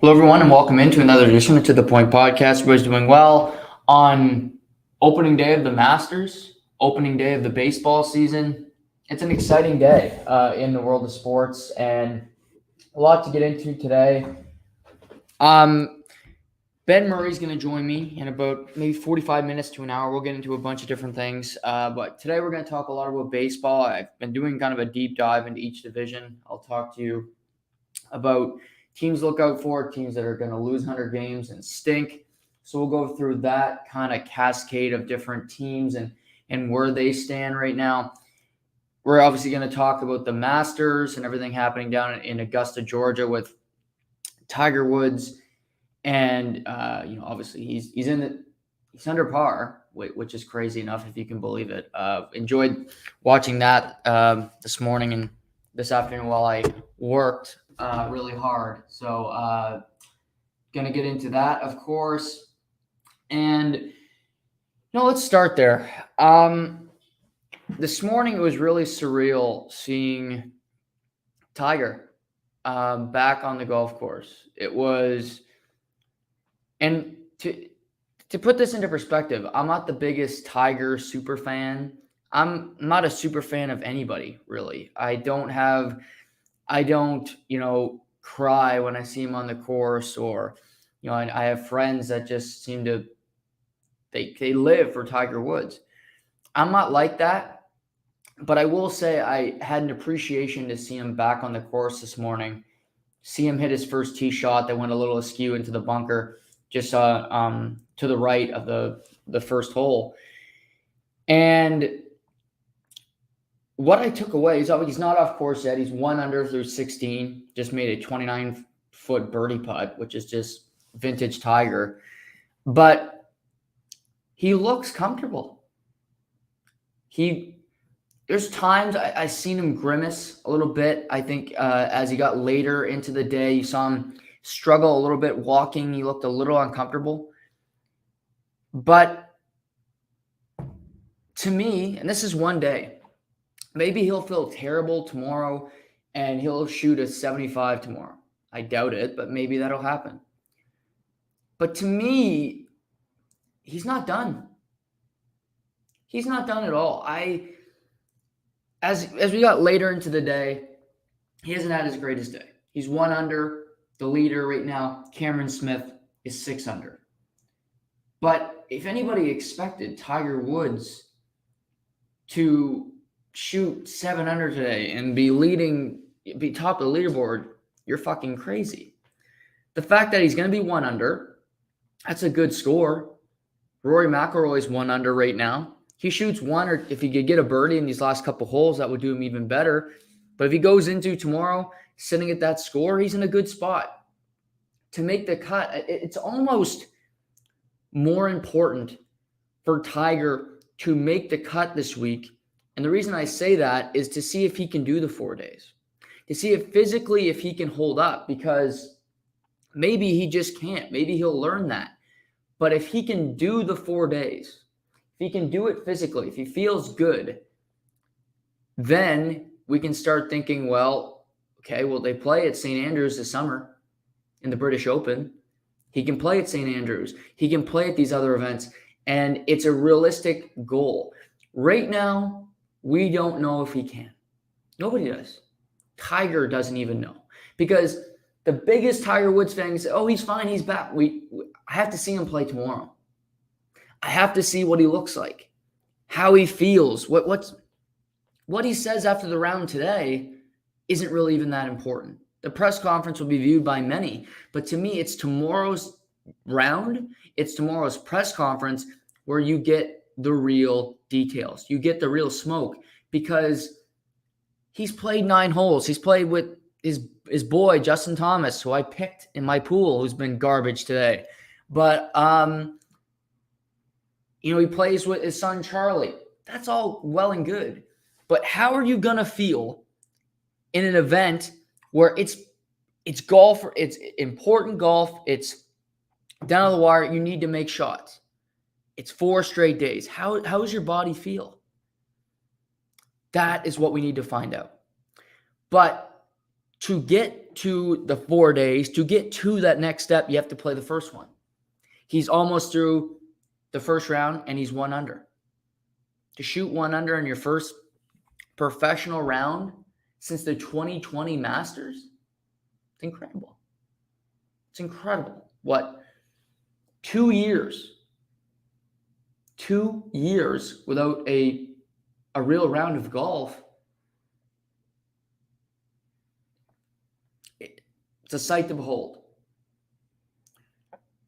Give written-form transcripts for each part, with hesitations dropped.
Hello, everyone, and welcome into another edition of To The Point Podcast. Everybody's doing well on opening day of the Masters, opening day of the baseball season. It's an exciting day in the world of sports, and a lot to get into today. Ben Murray's going to join me in about maybe 45 minutes to an hour. We'll get into a bunch of different things, but today we're going to talk a lot about baseball. I've been doing kind of a deep dive into each division. I'll talk to you about teams look out for, teams that are going to lose 100 games and stink. So we'll go through that kind of cascade of different teams and where they stand right now. We're obviously going to talk about the Masters and everything happening down in Augusta, Georgia with Tiger Woods. And, obviously he's under par, which is crazy enough, if you can believe it. Enjoyed watching that this morning and this afternoon while I worked really hard. So going to get into that, of course. And let's start there. This morning it was really surreal seeing Tiger back on the golf course. It was, and to put this into perspective, I'm not the biggest Tiger super fan. I'm not a super fan of anybody, really. I don't cry when I see him on the course, or, I have friends that just seem to, they live for Tiger Woods. I'm not like that, but I will say I had an appreciation to see him back on the course this morning, see him hit his first tee shot that went a little askew into the bunker, just to the right of the first hole. And what I took away is he's not off course yet. He's 1 under through 16, just made a 29-foot birdie putt, which is just vintage Tiger. But he looks comfortable. There's times I seen him grimace a little bit. I think as he got later into the day, you saw him struggle a little bit walking. He looked a little uncomfortable. But to me, and this is one day, maybe he'll feel terrible tomorrow and he'll shoot a 75 tomorrow. I doubt it, but maybe that'll happen. But to me, he's not done. He's not done at all. As we got later into the day, he hasn't had his greatest day. He's 1 under. The leader right now, Cameron Smith, is 6 under. But if anybody expected Tiger Woods to shoot 7 under today and be top of the leaderboard, you're fucking crazy. The fact that he's going to be 1 under, that's a good score. Rory McIlroy's 1 under right now. He shoots 1, or if he could get a birdie in these last couple holes, that would do him even better. But if he goes into tomorrow sitting at that score, he's in a good spot to make the cut. It's almost more important for Tiger to make the cut this week. And the reason I say that is to see if he can do the 4 days, to see if physically, if he can hold up, because maybe he just can't. Maybe he'll learn that. But if he can do the 4 days, if he can do it physically, if he feels good, then we can start thinking, well, okay, well, they play at St. Andrews this summer in the British Open. He can play at St. Andrews. He can play at these other events, and it's a realistic goal. Right now, we don't know if he can. Nobody does. Tiger doesn't even know, because the biggest Tiger Woods fan says, oh, he's fine, he's back. I have to see him play tomorrow. I have to see what he looks like, how he feels, what he says after the round today isn't really even that important. The press conference will be viewed by many, but to me, it's tomorrow's round. It's tomorrow's press conference where you get the real details. You get the real smoke, because he's played 9 holes. He's played with his boy, Justin Thomas, who I picked in my pool, who's been garbage today. But, he plays with his son, Charlie. That's all well and good. But how are you going to feel in an event where it's golf, it's important golf, it's down to the wire, you need to make shots. It's 4 straight days. How does your body feel? That is what we need to find out. But to get to the 4 days, to get to that next step, you have to play the first one. He's almost through the first round, and he's 1 under. To shoot 1 under in your first professional round since the 2020 Masters, it's incredible. It's incredible. What? 2 years. 2 years without a real round of golf. It's a sight to behold.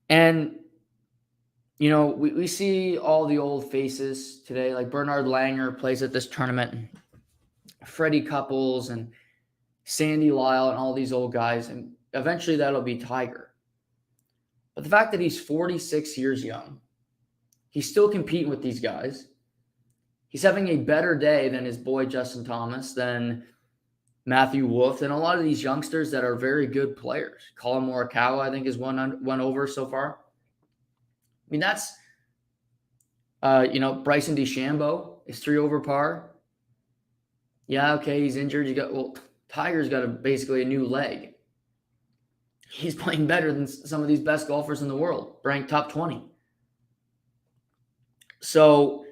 And, you know, we see all the old faces today, like Bernard Langer plays at this tournament, and Freddie Couples and Sandy Lyle and all these old guys, and eventually that'll be Tiger. But the fact that he's 46 years young, he's still competing with these guys. He's having a better day than his boy Justin Thomas, than Matthew Wolff, and a lot of these youngsters that are very good players. Colin Morikawa, I think, is one over so far. I mean, that's, Bryson DeChambeau is 3 over par. Yeah, okay, he's injured. Tiger's got basically a new leg. He's playing better than some of these best golfers in the world, ranked top 20. So,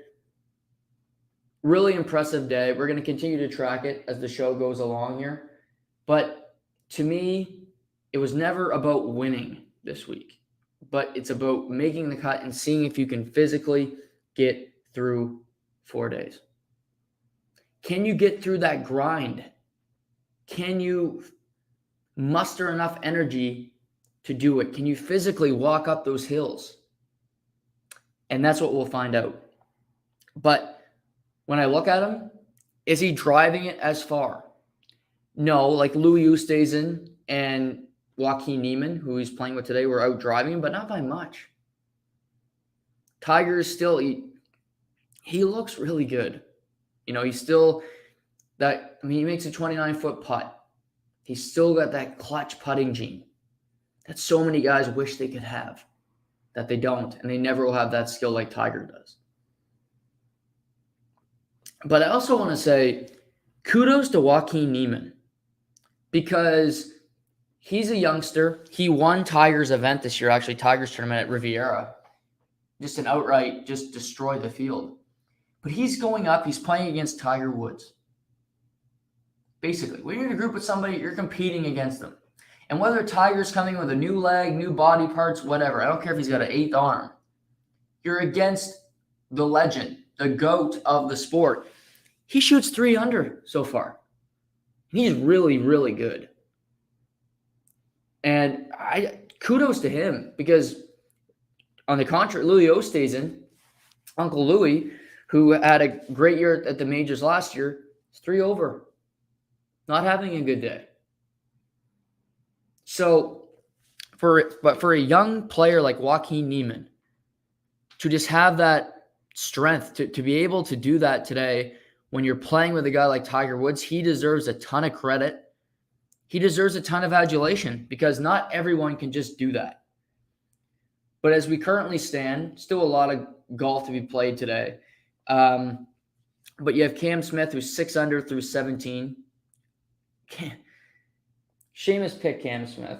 really impressive day. We're going to continue to track it as the show goes along here. But to me, it was never about winning this week, but it's about making the cut and seeing if you can physically get through 4 days. Can you get through that grind? Can you muster enough energy to do it? Can you physically walk up those hills? And that's what we'll find out. But when I look at him, is he driving it as far? No, like Louis Oosthuizen and Joaquin Niemann, who he's playing with today, were out driving him, but not by much. Tiger is still, he looks really good. You know, he's still he makes a 29-foot putt. He's still got that clutch putting gene that so many guys wish they could have, that they don't, and they never will have that skill like Tiger does. But I also want to say kudos to Joaquin Niemann, because he's a youngster. He won Tiger's event this year, actually, Tiger's tournament at Riviera. Just an outright, just destroy the field. But he's going up, he's playing against Tiger Woods. Basically, when you're in a group with somebody, you're competing against them. And whether Tiger's coming with a new leg, new body parts, whatever, I don't care if he's got an 8th arm. You're against the legend, the GOAT of the sport. He shoots 3 under so far. He's really, really good. And kudos to him, because on the contrary, Louis Oosthuizen, Uncle Louis, who had a great year at the majors last year, is 3 over. Not having a good day. So, for a young player like Joaquin Niemann to just have that strength, to be able to do that today when you're playing with a guy like Tiger Woods, he deserves a ton of credit. He deserves a ton of adulation, because not everyone can just do that. But as we currently stand, still a lot of golf to be played today. But you have Cam Smith, who's 6 under through 17. Seamus picked Cam Smith.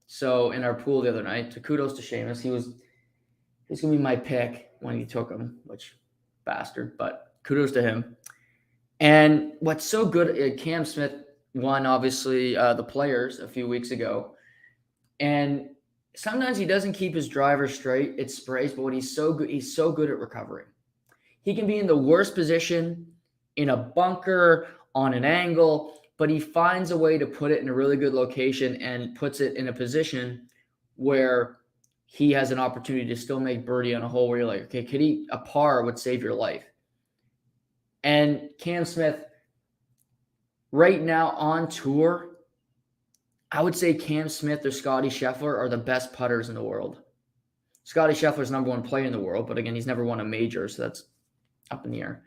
So in our pool the other night, so kudos to Seamus. He's going to be my pick when he took him, which bastard, but kudos to him. And what's so good, Cam Smith won, obviously, the Players a few weeks ago. And sometimes he doesn't keep his driver straight. It sprays, but when he's so good at recovering. He can be in the worst position, in a bunker, on an angle, but he finds a way to put it in a really good location and puts it in a position where he has an opportunity to still make birdie on a hole where you're like, okay, a par would save your life. And Cam Smith, right now on tour, I would say Cam Smith or Scottie Scheffler are the best putters in the world. Scottie Scheffler's number 1 player in the world, but again, he's never won a major, so that's up in the air.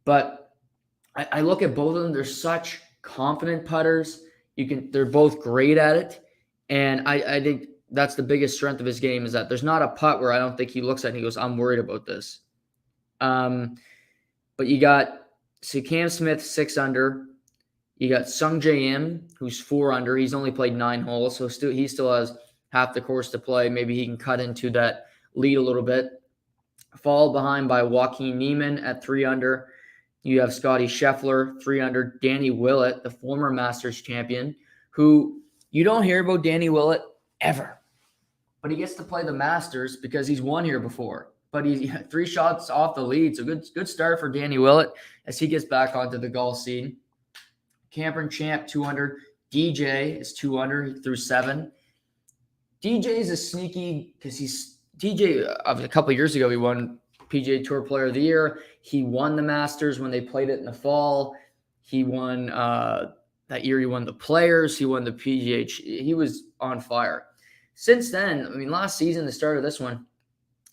But I look at both of them. They're such confident putters. They're both great at it. And I think that's the biggest strength of his game, is that there's not a putt where I don't think he looks at it and he goes, I'm worried about this. But you got Cam Smith 6 under. You got Sung Jae Im, who's 4 under. He's only played 9 holes, so he still has half the course to play. Maybe he can cut into that lead a little bit. Followed behind by Joaquin Niemann at 3 under. You have Scotty Scheffler, 3 under. Danny Willett, the former Masters champion, who you don't hear about Danny Willett ever. But he gets to play the Masters because he's won here before. But he's 3 shots off the lead, so good start for Danny Willett as he gets back onto the golf scene. Cameron Champ, 2 under. DJ is 2 under through 7. DJ is a sneaky because DJ, a couple of years ago, he won PGA Tour Player of the Year. He won the Masters when they played it in the fall. He won that year. He won the Players. He won the PGA. He was on fire. Since then, last season, the start of this one,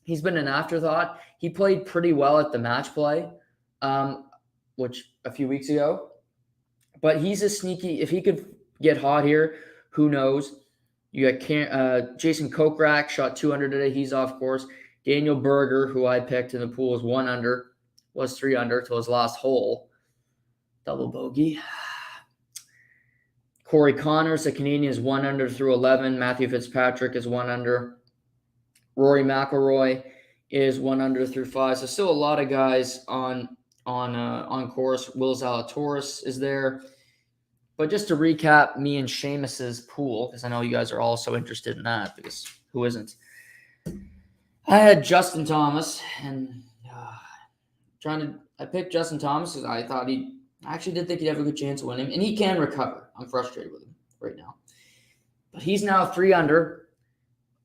he's been an afterthought. He played pretty well at the match play, which a few weeks ago. But he's a sneaky. If he could get hot here, who knows? You got Jason Kokrak, shot 2 under today. He's off course. Daniel Berger, who I picked in the pool, is 1 under. Was 3 under till his last hole. Double bogey. Corey Connors, the Canadian, is 1 under through 11. Matthew Fitzpatrick is 1 under. Rory McIlroy is 1 under through 5. So still a lot of guys on course. Will Zalatoris is there. But just to recap me and Seamus's pool, because I know you guys are all so interested in that, because who isn't? I had Justin Thomas, and I picked Justin Thomas because I thought I actually did think he'd have a good chance of winning, and he can recover. I'm frustrated with him right now. But he's now 3 under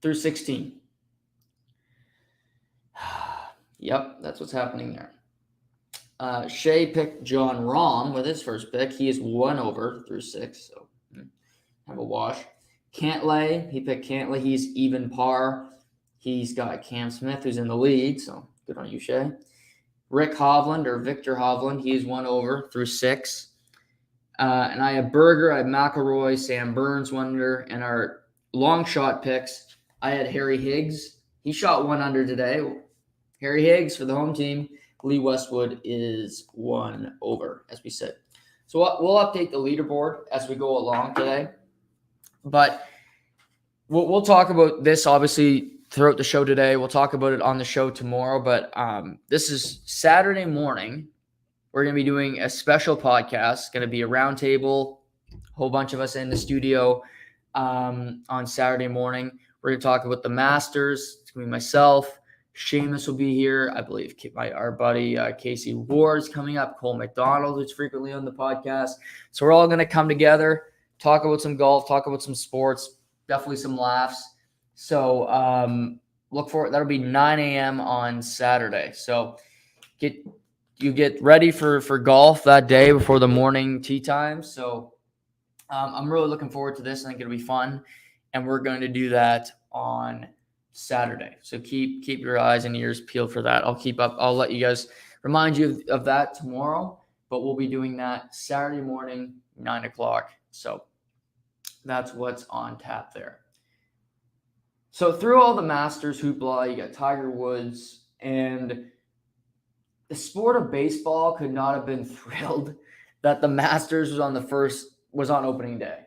through 16. Yep, that's what's happening there. Shea picked John Rahm with his first pick. He is 1 over through 6, so have a wash. Cantlay, he picked Cantlay. He's even par. He's got Cam Smith, who's in the lead, so good on you, Shea. Rick Hovland, or Victor Hovland, he's 1 over through 6. And I have Berger, I have McIlroy, Sam Burns 1 under, and our long shot picks, I had Harry Higgs. He shot 1 under today. Harry Higgs for the home team. Lee Westwood is 1 over, as we said. So we'll update the leaderboard as we go along today. But we'll talk about this, obviously, throughout the show today. We'll talk about it on the show tomorrow. But this is Saturday morning. We're going to be doing a special podcast. It's going to be a roundtable, a whole bunch of us in the studio on Saturday morning. We're going to talk about the Masters. It's going to be myself. Seamus will be here. I believe our buddy Casey Ward's coming up. Cole McDonald, who's frequently on the podcast. So we're all going to come together, talk about some golf, talk about some sports, definitely some laughs. So look for it. That'll be 9 a.m. on Saturday. So get ready for golf that day before the morning tee time. So I'm really looking forward to this. I think it'll be fun. And we're going to do that on Saturday. So keep your eyes and ears peeled for that. I'll let you guys remind you of that tomorrow, but we'll be doing that Saturday morning, 9 o'clock. So that's what's on tap there. So through all the Masters hoopla, you got Tiger Woods, and the sport of baseball could not have been thrilled that the Masters was on opening day.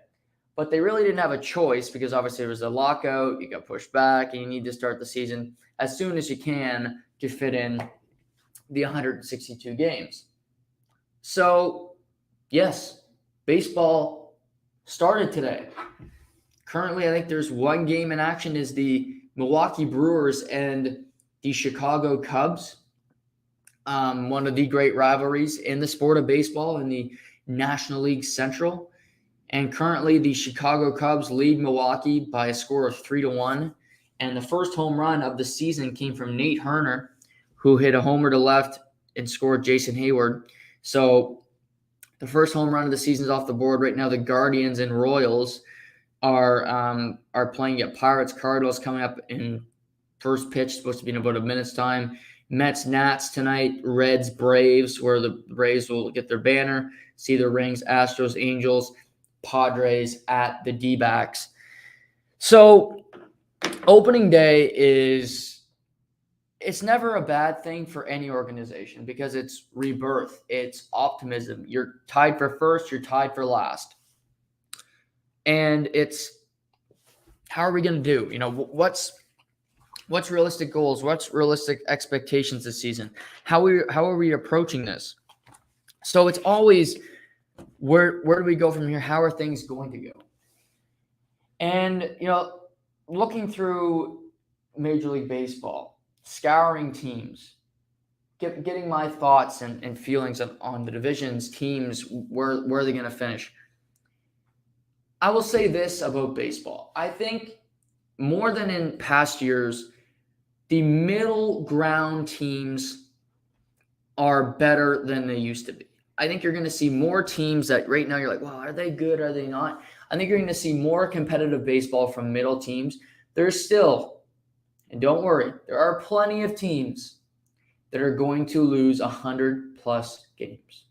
But they really didn't have a choice because obviously there was a lockout, you got pushed back, and you need to start the season as soon as you can to fit in the 162 games. So, yes, baseball started today. Currently, I think there's 1 game in action is the Milwaukee Brewers and the Chicago Cubs. One of the great rivalries in the sport of baseball in the National League Central. And currently, the Chicago Cubs lead Milwaukee by a score of 3-1. And the first home run of the season came from Nate Herner, who hit a homer to left and scored Jason Hayward. So the first home run of the season is off the board. Right now, the Guardians and Royals are playing at Pirates Cardinals coming up in first pitch, supposed to be in about a minute's time. Mets Nats tonight, Reds Braves, where the Braves will get their banner, see their rings, Astros Angels, Padres at the D-backs. So opening day it's never a bad thing for any organization because it's rebirth. It's optimism. You're tied for first. You're tied for last. And it's, how are we going to do? What's realistic goals? What's realistic expectations this season? How are we approaching this? So it's always, where do we go from here? How are things going to go? And, looking through Major League Baseball, scouring teams, getting my thoughts and feelings on the divisions, teams, where are they going to finish? I will say this about baseball. I think more than in past years, the middle ground teams are better than they used to be. I think you're going to see more teams that right now you're like, well, are they good? Are they not? I think you're going to see more competitive baseball from middle teams. There's still, and don't worry, there are plenty of teams that are going to lose 100+ games.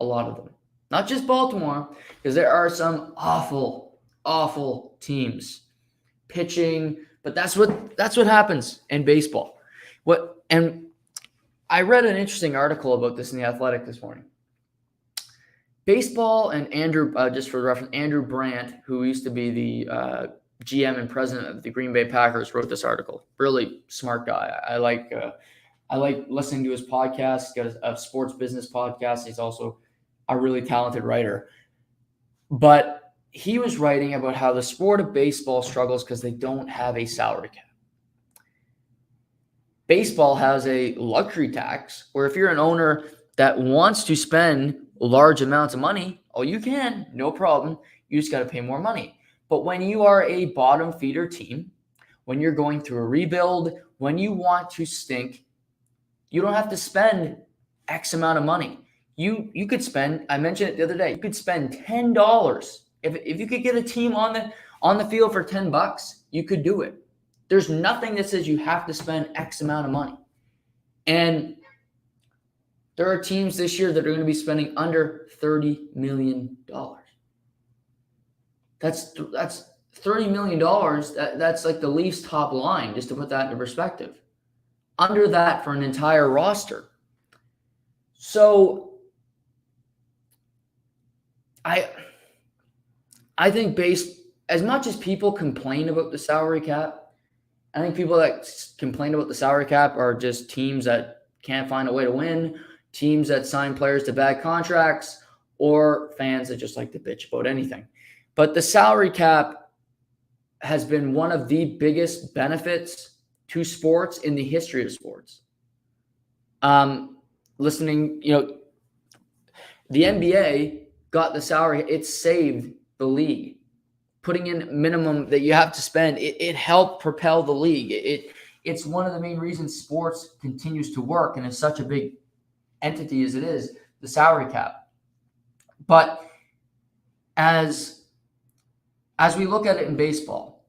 A lot of them. Not just Baltimore, because there are some awful, awful teams pitching, but that's what happens in baseball. And I read an interesting article about this in The Athletic this morning. Baseball, and Andrew, just for reference, Andrew Brandt, who used to be the GM and president of the Green Bay Packers, wrote this article. Really smart guy. I like listening to his podcast. He's got a sports business podcast. He's also a really talented writer. But he was writing about how the sport of baseball struggles because they don't have a salary cap. Baseball has a luxury tax where if you're an owner that wants to spend large amounts of money, you can, no problem. You just got to pay more money. But when you are a bottom feeder team, when you're going through a rebuild, when you want to stink, you don't have to spend X amount of money. You could spend, I mentioned it the other day, you could spend $10. If you could get a team on the field for $10, you could do it. There's nothing that says you have to spend X amount of money. And there are teams this year that are going to be spending under $30 million. That's $30 million. That's like the Leafs top line, just to put that into perspective. Under that for an entire roster. So I think as much as people complain about the salary cap, I think people that complain about the salary cap are just teams that can't find a way to win, teams that sign players to bad contracts, or fans that just like to bitch about anything. But the salary cap has been one of the biggest benefits to sports in the history of sports. Listening, the NBA got the salary. It saved the league. Putting in minimum that you have to spend, it helped propel the league. It's one of the main reasons sports continues to work and is such a big entity as it is, the salary cap. But as we look at it in baseball,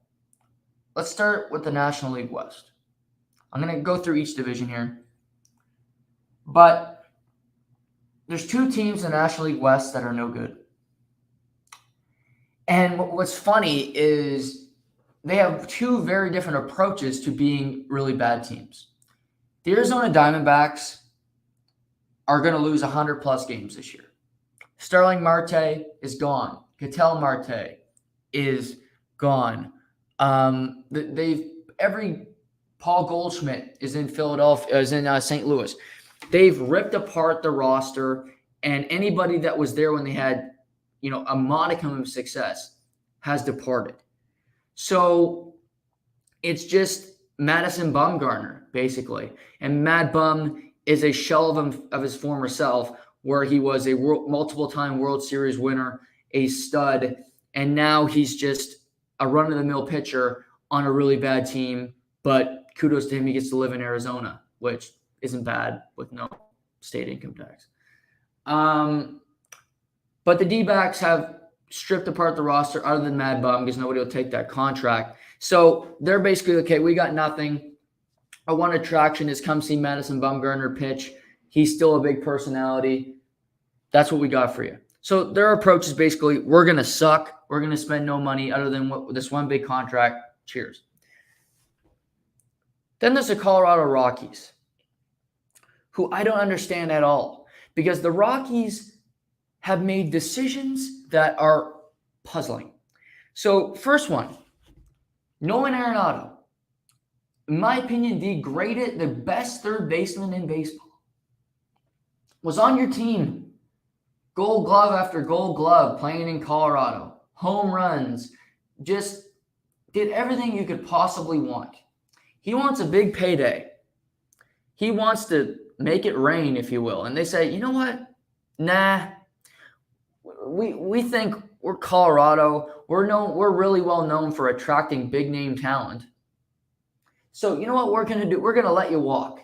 let's start with the National League West. I'm going to go through each division here. But there's two teams in the National League West that are no good. And what's funny is they have two very different approaches to being really bad teams. The Arizona Diamondbacks are going to lose 100+ games this year. Starling Marte is gone. Ketel Marte is gone. Paul Goldschmidt is in Philadelphia, is in St. Louis. They've ripped apart the roster, and anybody that was there when they had a modicum of success has departed. So it's just Madison Bumgarner, basically. And Mad Bum is a shell of his former self, where he was a multiple-time World Series winner, a stud, and now he's just a run-of-the-mill pitcher on a really bad team. But kudos to him, he gets to live in Arizona, which isn't bad with no state income tax. But the D-backs have stripped apart the roster other than Mad Bum because nobody will take that contract. So they're basically, okay, we got nothing. Our one attraction is come see Madison Bumgarner pitch. He's still a big personality. That's what we got for you. So their approach is basically, we're going to suck. We're going to spend no money other than this one big contract. Cheers. Then there's the Colorado Rockies, who I don't understand at all, because the Rockies have made decisions that are puzzling. So, first one, Nolan Arenado, in my opinion, the best third baseman in baseball, was on your team. Gold glove after gold glove, playing in Colorado. Home runs. Just did everything you could possibly want. He wants a big payday. He wants to make it rain, if you will. And they say, you know what? Nah. We think we're Colorado. We're really well known for attracting big name talent. So you know what we're going to do? We're going to let you walk.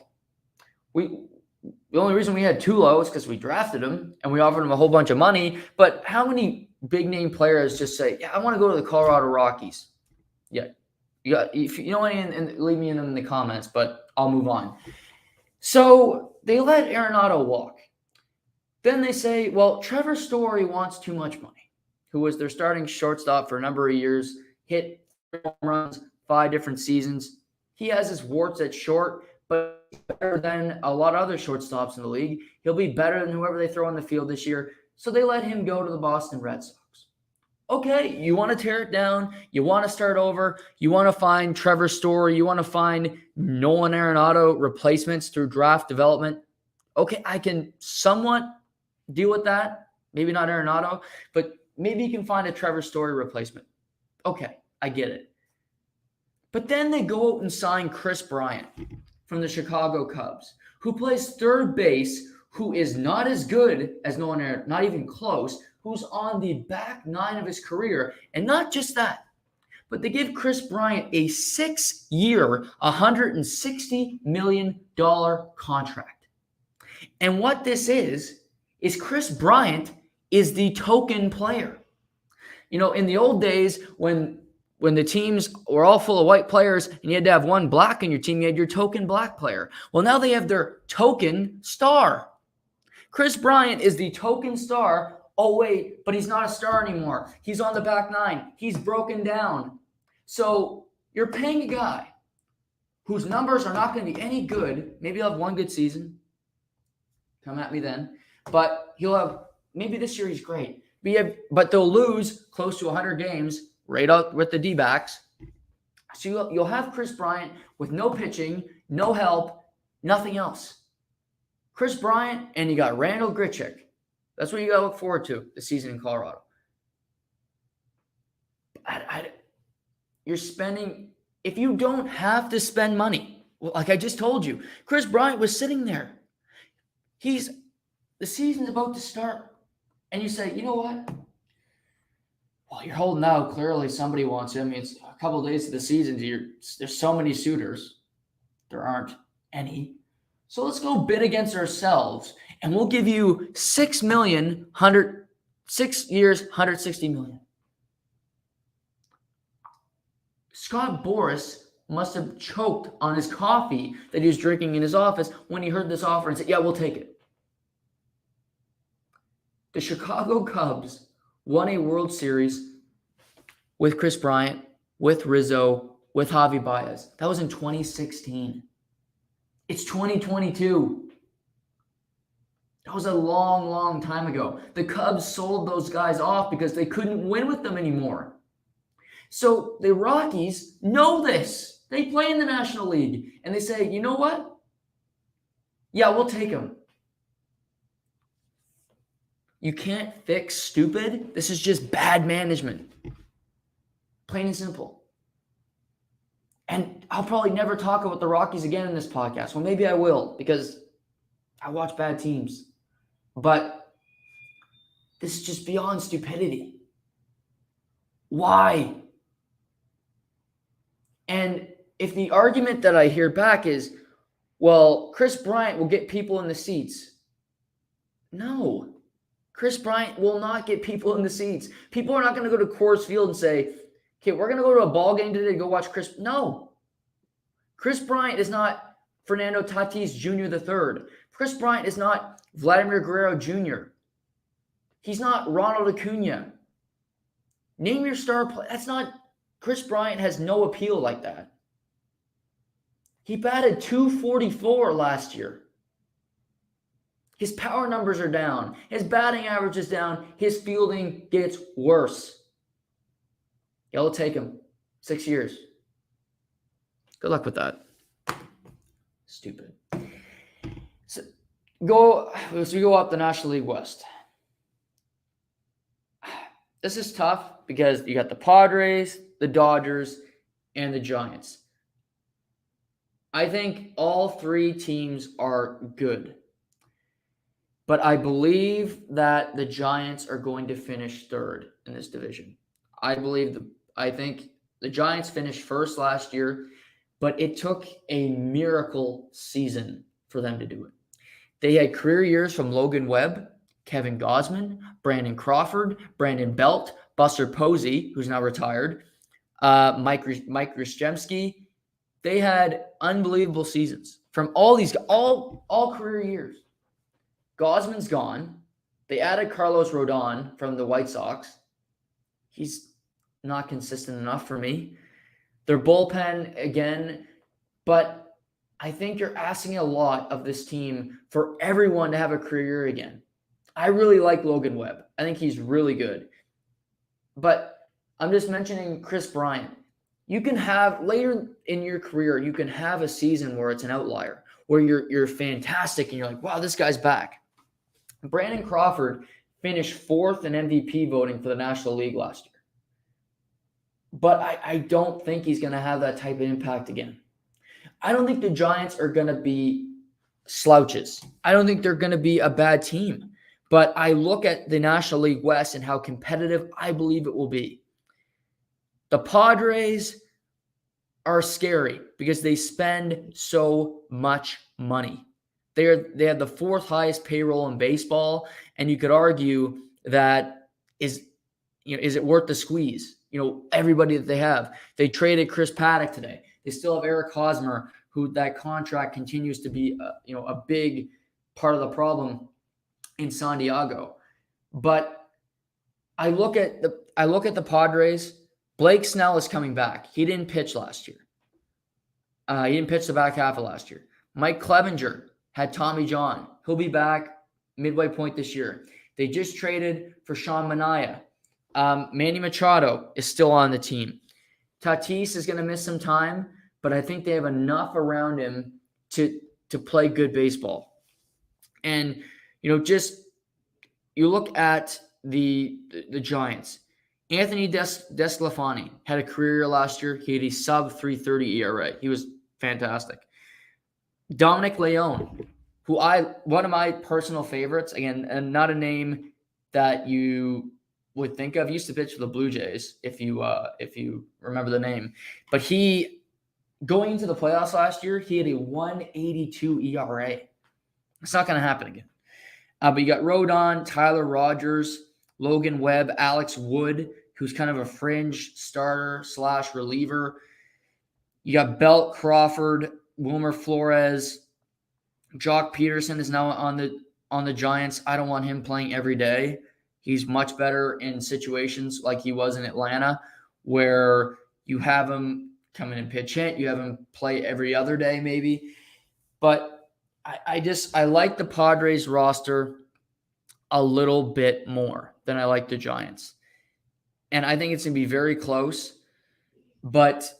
The only reason we had Tulo is because we drafted him and we offered him a whole bunch of money. But how many big name players just say, yeah, I want to go to the Colorado Rockies? Yeah. If you know any, and leave me in the comments, but I'll move on. So they let Arenado walk. Then they say, well, Trevor Story wants too much money, who was their starting shortstop for a number of years, hit home runs 5 different seasons. He has his warts at short, but better than a lot of other shortstops in the league. He'll be better than whoever they throw on the field this year. So they let him go to the Boston Red Sox. Okay, you want to tear it down. You want to start over. You want to find Trevor Story. You want to find Nolan Arenado replacements through draft development. Okay, I can somewhat deal with that. Maybe not Arenado, but maybe you can find a Trevor Story replacement. Okay, I get it. But then they go out and sign Chris Bryant from the Chicago Cubs, who plays third base, who is not as good as Nolan Arenado, not even close, who's on the back 9 of his career. And not just that, but they give Chris Bryant a 6-year, $160 million contract. And what this is Chris Bryant is the token player. You know, in the old days when the teams were all full of white players and you had to have one black on your team, you had your token black player. Well, now they have their token star. Chris Bryant is the token star. Oh, wait, but he's not a star anymore. He's on the back 9. He's broken down. So you're paying a guy whose numbers are not going to be any good. Maybe he'll have one good season. Come at me then. But he'll have, maybe this year he's great. But they'll lose close to 100 games right out with the D-backs. So you'll have Chris Bryant with no pitching, no help, nothing else. Chris Bryant, and you got Randall Grichuk. That's what you got to look forward to this season in Colorado. You're spending, if you don't have to spend money, well, like I just told you, Chris Bryant was sitting there. The season's about to start. And you say, you know what? Well, you're holding out. Clearly somebody wants him. It's a couple of days of the season. There's so many suitors. There aren't any. So let's go bid against ourselves. And we'll give you 6 years, $160 million. Scott Boras must have choked on his coffee that he was drinking in his office when he heard this offer and said, yeah, we'll take it. The Chicago Cubs won a World Series with Chris Bryant, with Rizzo, with Javi Baez. That was in 2016. It's 2022. That was a long, long time ago. The Cubs sold those guys off because they couldn't win with them anymore. So the Rockies know this. They play in the National League. And they say, you know what? Yeah, we'll take them. You can't fix stupid. This is just bad management. Plain and simple. And I'll probably never talk about the Rockies again in this podcast. Well, maybe I will because I watch bad teams. But this is just beyond stupidity. Why? And if the argument that I hear back is, well, Chris Bryant will get people in the seats. No. Chris Bryant will not get people in the seats. People are not going to go to Coors Field and say, okay, we're going to go to a ball game today to go watch Chris. No. Chris Bryant is not Fernando Tatis Jr. III. Chris Bryant is not Vladimir Guerrero Jr. He's not Ronald Acuna. Name your star player. That's not, Chris Bryant has no appeal like that. He batted .244 last year. His power numbers are down. His batting average is down. His fielding gets worse. It'll take him 6 years. Good luck with that. Stupid. So we go up the National League West. This is tough because you got the Padres, the Dodgers, and the Giants. I think all three teams are good. But I believe that the Giants are going to finish third in this division. I think the Giants finished first last year, but it took a miracle season for them to do it. They had career years from Logan Webb, Kevin Gausman, Brandon Crawford, Brandon Belt, Buster Posey, who's now retired, Mike Yastrzemski. They had unbelievable seasons from all these all career years. Gausman's gone. They added Carlos Rodon from the White Sox. He's not consistent enough for me. Their bullpen again, but I think you're asking a lot of this team for everyone to have a career year again. I really like Logan Webb. I think he's really good. But I'm just mentioning Chris Bryant. You can have later in your career, you can have a season where it's an outlier, where you're fantastic and you're like, wow, this guy's back. Brandon Crawford finished fourth in MVP voting for the National League last year. But I don't think he's going to have that type of impact again. I don't think the Giants are going to be slouches. I don't think they're going to be a bad team. But I look at the National League West and how competitive I believe it will be. The Padres are scary because they spend so much money. They have the fourth highest payroll in baseball, and you could argue that is it worth the squeeze? Everybody that they have. They traded Chris Paddock today. They still have Eric Hosmer, who that contract continues to be a big part of the problem in San Diego. But I look at the Padres. Blake Snell is coming back. He didn't pitch last year. He didn't pitch the back half of last year. Mike Clevenger had Tommy John. He'll be back midway point this year. They just traded for Sean Manaea. Manny Machado is still on the team. Tatis is going to miss some time, but I think they have enough around him to play good baseball. And, you look at the Giants. Anthony DeSclafani had a career year last year. He had a sub-3.30 ERA. He was fantastic. Dominic Leone, one of my personal favorites, again, and not a name that you would think of. He used to pitch for the Blue Jays, if you remember the name. But he, going into the playoffs last year, he had a 1.82 ERA. It's not going to happen again. But you got Rodon, Tyler Rogers, Logan Webb, Alex Wood, who's kind of a fringe starter / reliever. You got Belt, Crawford, Wilmer Flores. Jock Peterson is now on the Giants. I don't want him playing every day. He's much better in situations like he was in Atlanta, where you have him come in and pitch hit. You have him play every other day maybe. But I like the Padres roster a little bit more than I like the Giants. And I think it's going to be very close. But,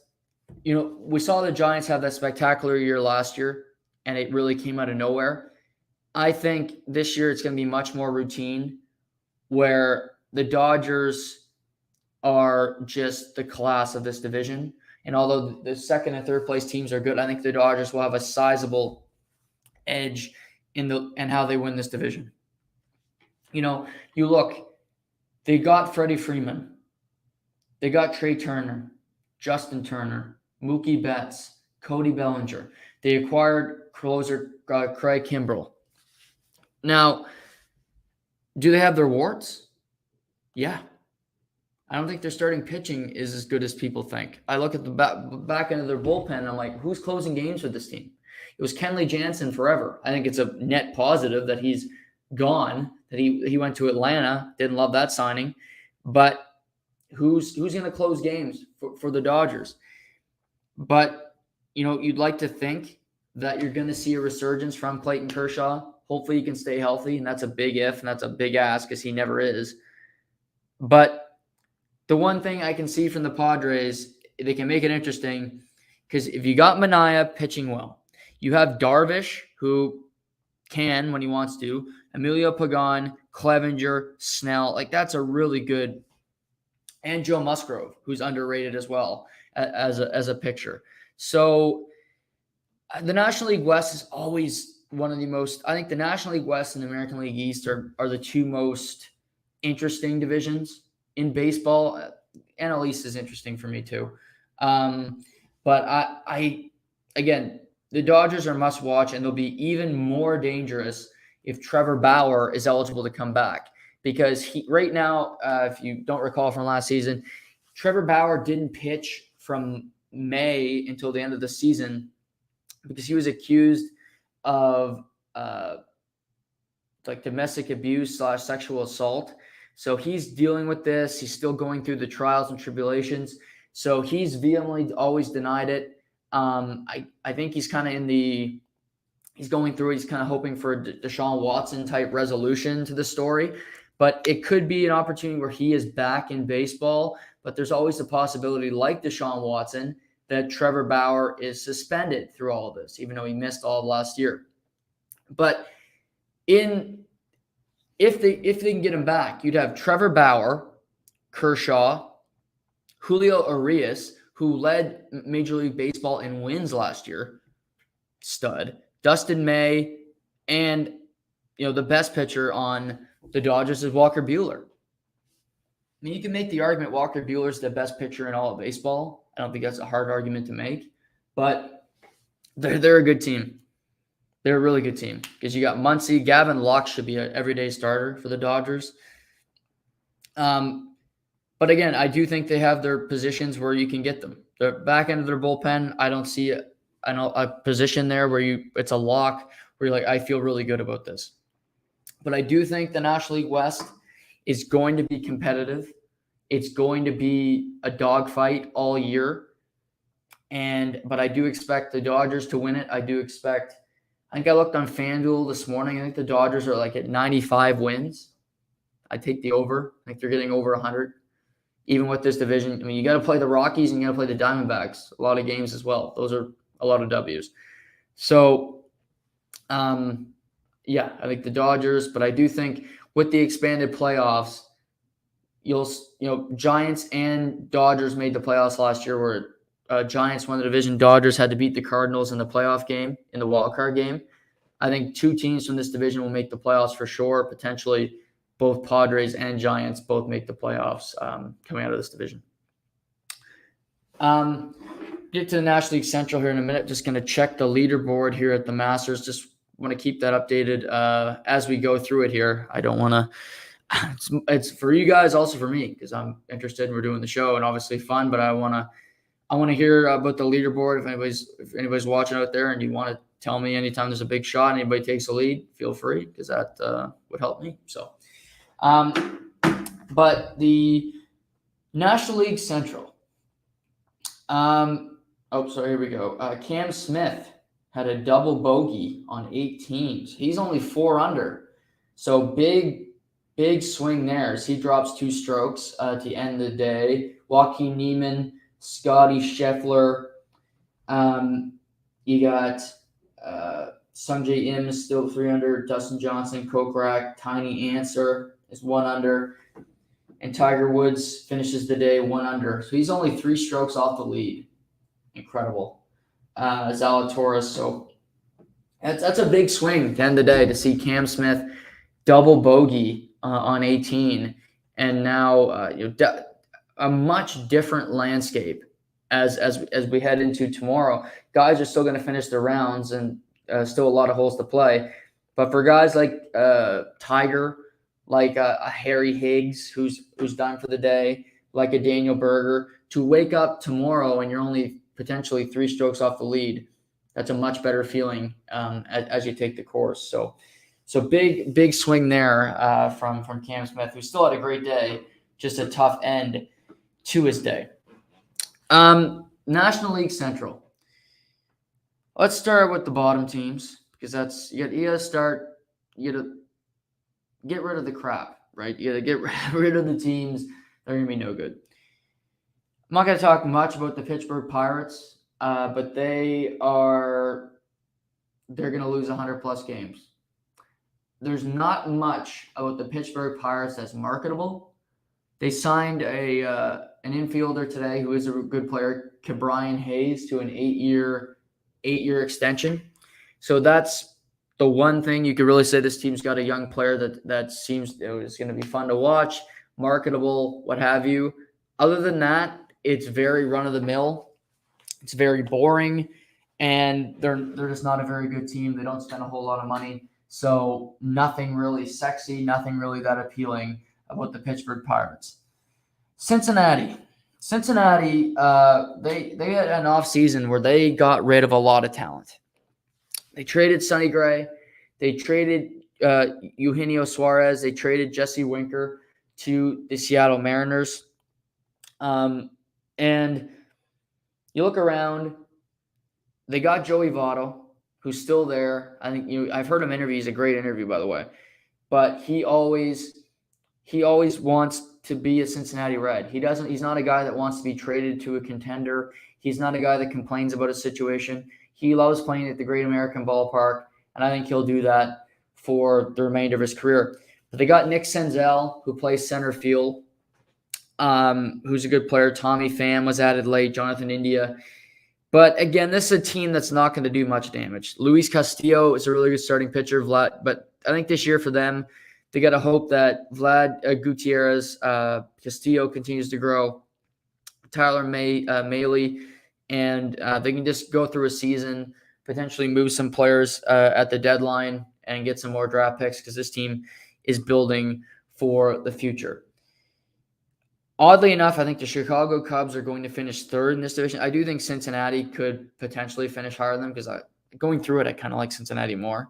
we saw the Giants have that spectacular year last year, and it really came out of nowhere. I think this year it's going to be much more routine, where the Dodgers are just the class of this division. And although the second and third place teams are good, I think the Dodgers will have a sizable edge in how they win this division. You look, they got Freddie Freeman. They got Trey Turner, Justin Turner, Mookie Betts, Cody Bellinger. They acquired closer Craig Kimbrell. Now, do they have their warts? Yeah. I don't think their starting pitching is as good as people think. I look at the back end of their bullpen, and I'm like, who's closing games for this team? It was Kenley Jansen forever. I think it's a net positive that he's gone, that he went to Atlanta. Didn't love that signing. But who's going to close games for the Dodgers? But you'd like to think that you're going to see a resurgence from Clayton Kershaw. Hopefully he can stay healthy, and that's a big if, and that's a big ask because he never is. But the one thing I can see from the Padres, they can make it interesting because if you got Mania pitching well, you have Darvish, who can when he wants to, Emilio Pagan, Clevenger, Snell. Like, that's a really good, and Joe Musgrove, who's underrated as well as a pitcher. So the National League West is always one of the most, I think the National League West and the American League East are the two most interesting divisions in baseball. NL East is interesting for me too. But I again, the Dodgers are must watch, and they'll be even more dangerous if Trevor Bauer is eligible to come back. Because right now, if you don't recall from last season, Trevor Bauer didn't pitch from May until the end of the season because he was accused of domestic abuse / sexual assault. So he's dealing with this. He's still going through the trials and tribulations. So he's vehemently always denied it. I think he's kind of he's going through it. He's kind of hoping for a Deshaun Watson type resolution to the story. But it could be an opportunity where he is back in baseball. But there's always a possibility, like Deshaun Watson, that Trevor Bauer is suspended through all of this, even though he missed all of last year. But if they can get him back, you'd have Trevor Bauer, Kershaw, Julio Urias, who led Major League Baseball in wins last year, stud, Dustin May, and the best pitcher on the Dodgers is Walker Buehler. I mean, you can make the argument Walker Buehler is the best pitcher in all of baseball. I don't think that's a hard argument to make, but they're a good team. They're a really good team because you got Muncy. Gavin Lux should be an everyday starter for the Dodgers. But again, I do think they have their positions where you can get them. The back end of their bullpen, I don't see a position there where it's a lock where you're like, I feel really good about this. But I do think the National League West is going to be competitive. It's going to be a dogfight all year. But I do expect the Dodgers to win it. I think I looked on FanDuel this morning. I think the Dodgers are like at 95 wins. I take the over. I think they're getting over 100. Even with this division, I mean, you got to play the Rockies and you got to play the Diamondbacks. A lot of games as well. Those are a lot of W's. So, yeah, I think the Dodgers. But I do think with the expanded playoffs, Giants and Dodgers made the playoffs last year where Giants won the division. Dodgers had to beat the Cardinals in the playoff game, in the wild card game. I think two teams from this division will make the playoffs for sure. Potentially both Padres and Giants both make the playoffs coming out of this division. Get to the National League Central here in a minute. Just going to check the leaderboard here at the Masters. Just want to keep that updated as we go through it here. I don't want to it's for you guys, also for me, because I'm interested and we're doing the show and obviously fun, but I want to hear about the leaderboard. If anybody's watching out there and you want to tell me anytime there's a big shot, anybody takes a lead, feel free, because that would help me. So, but the National League Central. Here we go. Cam Smith had a double bogey on 8 teams. He's only 4 under. So big swing there as he drops 2 strokes to end the day. Joaquin Niemann, Scotty Scheffler. You got Sungjae Im is still 3 under. Dustin Johnson, Kokrak, Tiny Answer is 1 under. And Tiger Woods finishes the day 1 under. So he's only 3 strokes off the lead. Incredible. Zalatoris. So that's a big swing to end the day to see Cam Smith double bogey on 18. And now a much different landscape as we head into tomorrow. Guys are still going to finish their rounds and still a lot of holes to play. But for guys like Tiger, like a Harry Higgs who's done for the day, like a Daniel Berger, to wake up tomorrow and you're only potentially 3 strokes off the lead, that's a much better feeling as you take the course. So big swing there from Cam Smith, who still had a great day, just a tough end to his day. National League Central. Let's start with the bottom teams because that's you got to start. You got to get rid of the crap, right? You got to get rid of the teams that are going to be no good. I'm not going to talk much about the Pittsburgh Pirates, but they're going to lose 100+ games. There's not much about the Pittsburgh Pirates that's marketable. They signed an infielder today who is a good player, Ke'Bryan Hayes, to an 8-year extension. So that's the one thing you could really say this team's got a young player that seems is going to be fun to watch, marketable, what have you. Other than that, it's very run-of-the-mill. It's very boring, and they're just not a very good team. They don't spend a whole lot of money. So nothing really sexy, nothing really that appealing about the Pittsburgh Pirates. Cincinnati, they had an offseason where they got rid of a lot of talent. They traded Sonny Gray. They traded Eugenio Suarez. They traded Jesse Winker to the Seattle Mariners. And you look around, they got Joey Votto, who's still there. I think I've heard him interview. He's a great interview, by the way. But he always wants to be a Cincinnati Red. He's not a guy that wants to be traded to a contender. He's not a guy that complains about a situation. He loves playing at the Great American Ballpark, and I think he'll do that for the remainder of his career. But they got Nick Senzel, who plays center field, who's a good player. Tommy Pham was added late. Jonathan India. But again, this is a team that's not going to do much damage. Luis Castillo is a really good starting pitcher, but I think this year for them, they got to hope that Vlad Gutierrez, Castillo continues to grow, Tyler Mahle, and they can just go through a season, potentially move some players at the deadline and get some more draft picks because this team is building for the future. Oddly enough, I think the Chicago Cubs are going to finish third in this division. I do think Cincinnati could potentially finish higher than them because going through it, I kind of like Cincinnati more.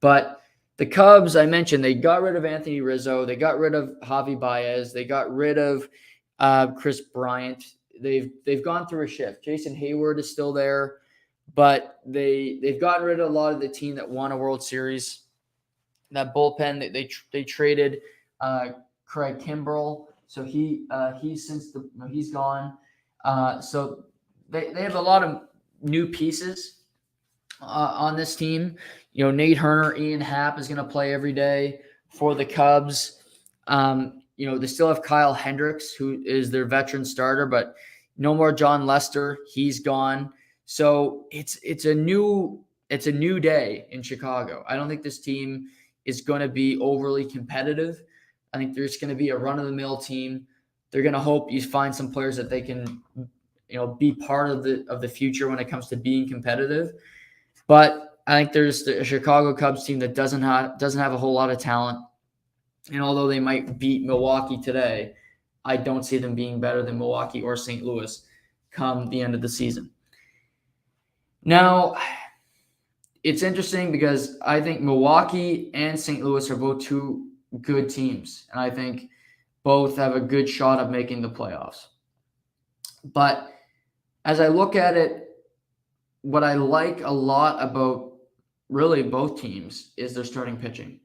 But the Cubs, I mentioned, they got rid of Anthony Rizzo. They got rid of Javi Baez. They got rid of Chris Bryant. They've gone through a shift. Jason Hayward is still there, but they've gotten rid of a lot of the team that won a World Series. That bullpen, they traded Craig Kimbrell. So he's gone. So they have a lot of new pieces on this team. Nate Herner, Ian Happ is going to play every day for the Cubs. They still have Kyle Hendricks, who is their veteran starter, but no more John Lester. He's gone. So it's a new day in Chicago. I don't think this team is going to be overly competitive. I think there's going to be a run-of-the-mill team. They're going to hope you find some players that they can, be part of the future when it comes to being competitive. But I think there's a Chicago Cubs team that doesn't have a whole lot of talent. And although they might beat Milwaukee today, I don't see them being better than Milwaukee or St. Louis come the end of the season. Now, it's interesting because I think Milwaukee and St. Louis are both two good teams, and I think both have a good shot of making the playoffs. But as I look at it, what I like a lot about really both teams is their starting pitching.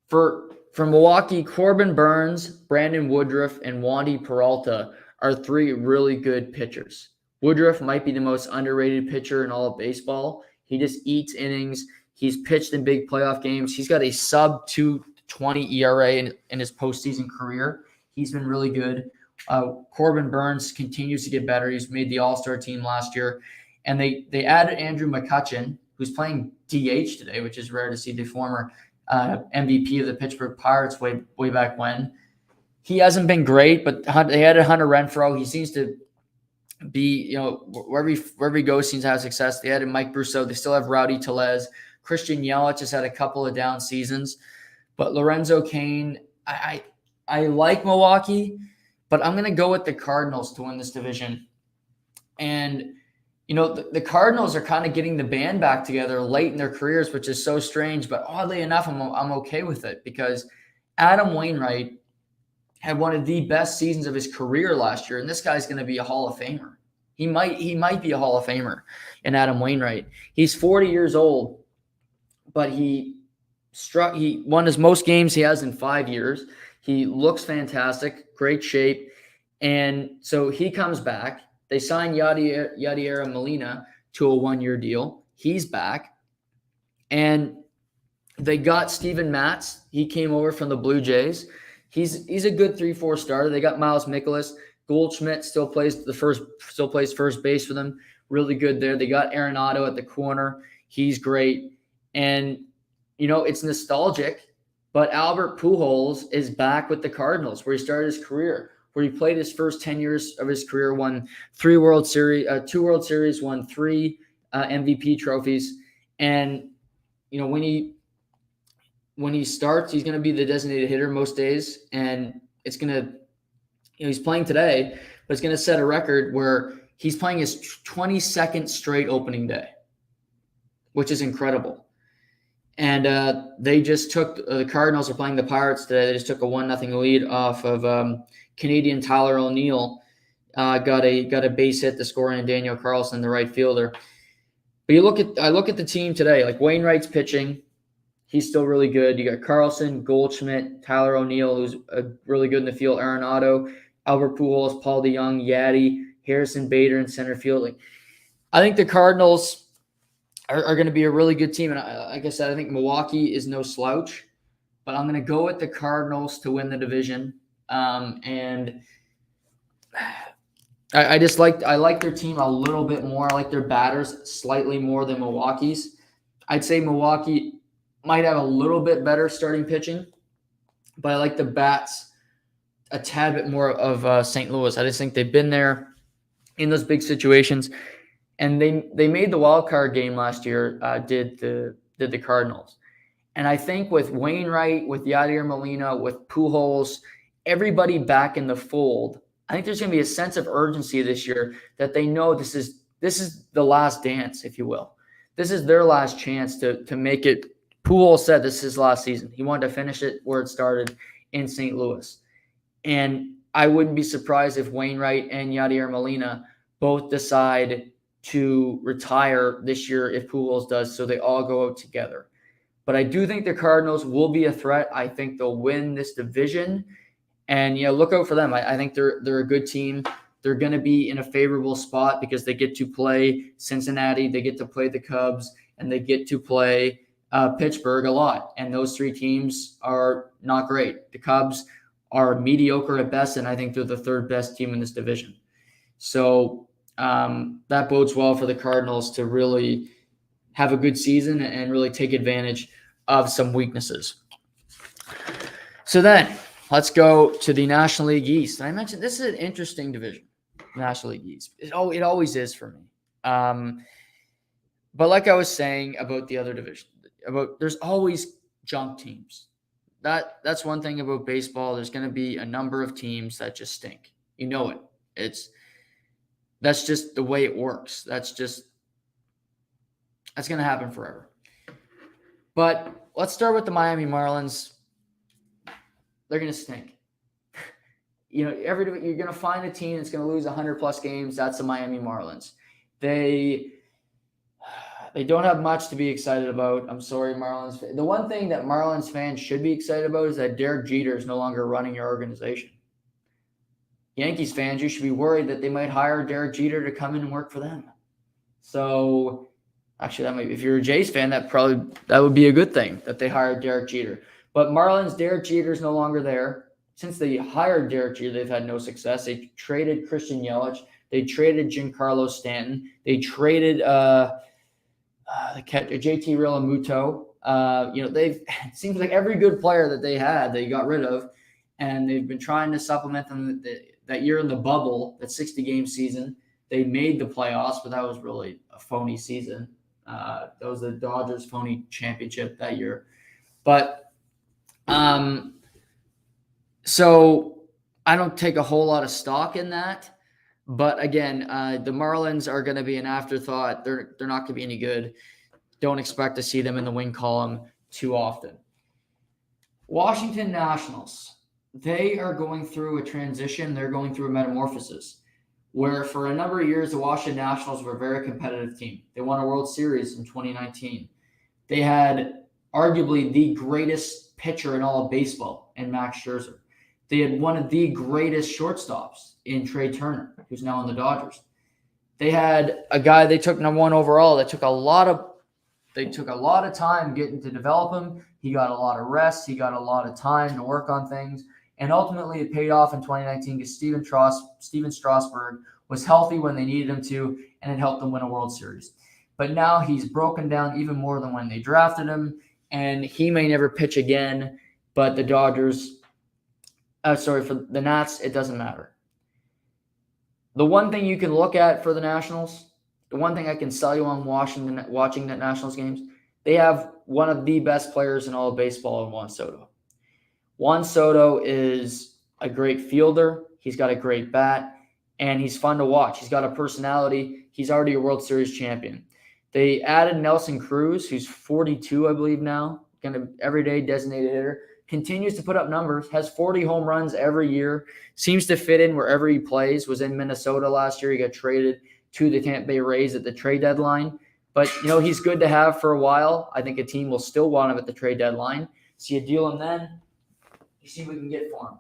For Milwaukee, Corbin Burns, Brandon Woodruff, and Wandy Peralta are three really good pitchers. Woodruff might be the most underrated pitcher in all of baseball. He just eats innings. He's pitched in big playoff games. He's got a sub 2.20 ERA in his postseason career. He's been really good. Corbin Burns continues to get better. He's made the All-Star team last year. And they added Andrew McCutchen, who's playing DH today, which is rare to see, the former MVP of the Pittsburgh Pirates way back when. He hasn't been great, but they added Hunter Renfroe. He seems to be, wherever he goes, seems to have success. They added Mike Brousseau. They still have Rowdy Tellez. Christian Yelich has had a couple of down seasons. But Lorenzo Cain, I like Milwaukee, but I'm going to go with the Cardinals to win this division. And, the Cardinals are kind of getting the band back together late in their careers, which is so strange. But oddly enough, I'm okay with it because Adam Wainwright had one of the best seasons of his career last year, and this guy's going to be a Hall of Famer. He might be a Hall of Famer in Adam Wainwright. He's 40 years old, but he won his most games he has in 5 years. He looks fantastic, great shape. And so he comes back. They signed Yadier Molina to a 1-year deal. He's back. And they got Steven Matz. He came over from the Blue Jays. He's a good 3-4 starter. They got Miles Mikolas. Goldschmidt still plays first base for them. Really good there. They got Arenado at the corner. He's great. And, it's nostalgic, but Albert Pujols is back with the Cardinals where he started his career, where he played his first 10 years of his career, won 2 World Series, won 3 MVP trophies. And, when he starts, he's going to be the designated hitter most days. And it's going to, he's playing today, but it's going to set a record where he's playing his 22nd straight opening day, which is incredible. And they just took the Cardinals are playing the Pirates today. They just took a 1-0 lead off of Canadian Tyler O'Neill. Got a base hit to score in Daniel Carlson, the right fielder. But I look at the team today. Like Wainwright's pitching, he's still really good. You got Carlson, Goldschmidt, Tyler O'Neill, who's really good in the field. Arenado, Albert Pujols, Paul DeJong, Yaddy, Harrison Bader in center field. I think the Cardinals are going to be a really good team. And like I said, I think Milwaukee is no slouch, but I'm going to go with the Cardinals to win the division. And I like their team a little bit more. I like their batters slightly more than Milwaukee's. I'd say Milwaukee might have a little bit better starting pitching, but I like the bats a tad bit more of St. Louis. I just think they've been there in those big situations. And they made the wild card game last year, did the Cardinals. And I think with Wainwright, with Yadier Molina, with Pujols, everybody back in the fold, I think there's going to be a sense of urgency this year that they know this is the last dance, if you will. This is their last chance to make it. Pujols said this is his last season. He wanted to finish it where it started in St. Louis. And I wouldn't be surprised if Wainwright and Yadier Molina both decide to retire this year if Pujols does, so they all go out together. But I do think the Cardinals will be a threat. I think they'll win this division. And, look out for them. I think they're a good team. They're going to be in a favorable spot because they get to play Cincinnati, they get to play the Cubs, and they get to play Pittsburgh a lot. And those 3 teams are not great. The Cubs are mediocre at best, and I think they're the 3rd best team in this division. So that bodes well for the Cardinals to really have a good season and really take advantage of some weaknesses. So then let's go to the National League East. And I mentioned this is an interesting division, National League East. It always is for me. But like I was saying about the other division, there's always junk teams. That's one thing about baseball. There's going to be a number of teams that just stink. You know it. That's just the way it works. That's going to happen forever. But let's start with the Miami Marlins. They're going to stink. You're going to find a team that's going to lose 100-plus games. That's the Miami Marlins. They don't have much to be excited about. I'm sorry, Marlins. The one thing that Marlins fans should be excited about is that Derek Jeter is no longer running your organization. Yankees fans, you should be worried that they might hire Derek Jeter to come in and work for them. So, actually, if you're a Jays fan, that would be a good thing that they hired Derek Jeter. But Marlins, Derek Jeter is no longer there. Since they hired Derek Jeter, they've had no success. They traded Christian Yelich. They traded Giancarlo Stanton. They traded JT Realmuto. It seems like every good player that they had, they got rid of, and they've been trying to supplement them. That year in the bubble, that 60-game season, they made the playoffs, but that was really a phony season. That was the Dodgers' phony championship that year. But so I don't take a whole lot of stock in that. But again, the Marlins are going to be an afterthought. They're not going to be any good. Don't expect to see them in the win column too often. Washington Nationals. They are going through a transition. They're going through a metamorphosis. where for a number of years, the Washington Nationals were a very competitive team. They won a World Series in 2019. They had arguably the greatest pitcher in all of baseball in Max Scherzer. They had one of the greatest shortstops in Trey Turner, who's now on the Dodgers. They had a guy they took number 1 overall that took a lot of time getting to develop him. He got a lot of rest. He got a lot of time to work on things. And ultimately, it paid off in 2019 because Steven Strasburg was healthy when they needed him to, and it helped them win a World Series. But now he's broken down even more than when they drafted him, and he may never pitch again. But the for the Nats, it doesn't matter. The one thing you can look at for the Nationals, the one thing I can sell you on watching the Nationals games, they have one of the best players in all of baseball in Juan Soto. Juan Soto is a great fielder. He's got a great bat, and he's fun to watch. He's got a personality. He's already a World Series champion. They added Nelson Cruz, who's 42, I believe now, kind of everyday designated hitter, continues to put up numbers, has 40 home runs every year, seems to fit in wherever he plays, was in Minnesota last year. He got traded to the Tampa Bay Rays at the trade deadline. But, he's good to have for a while. I think a team will still want him at the trade deadline. So you deal him then. You see what we can get for him.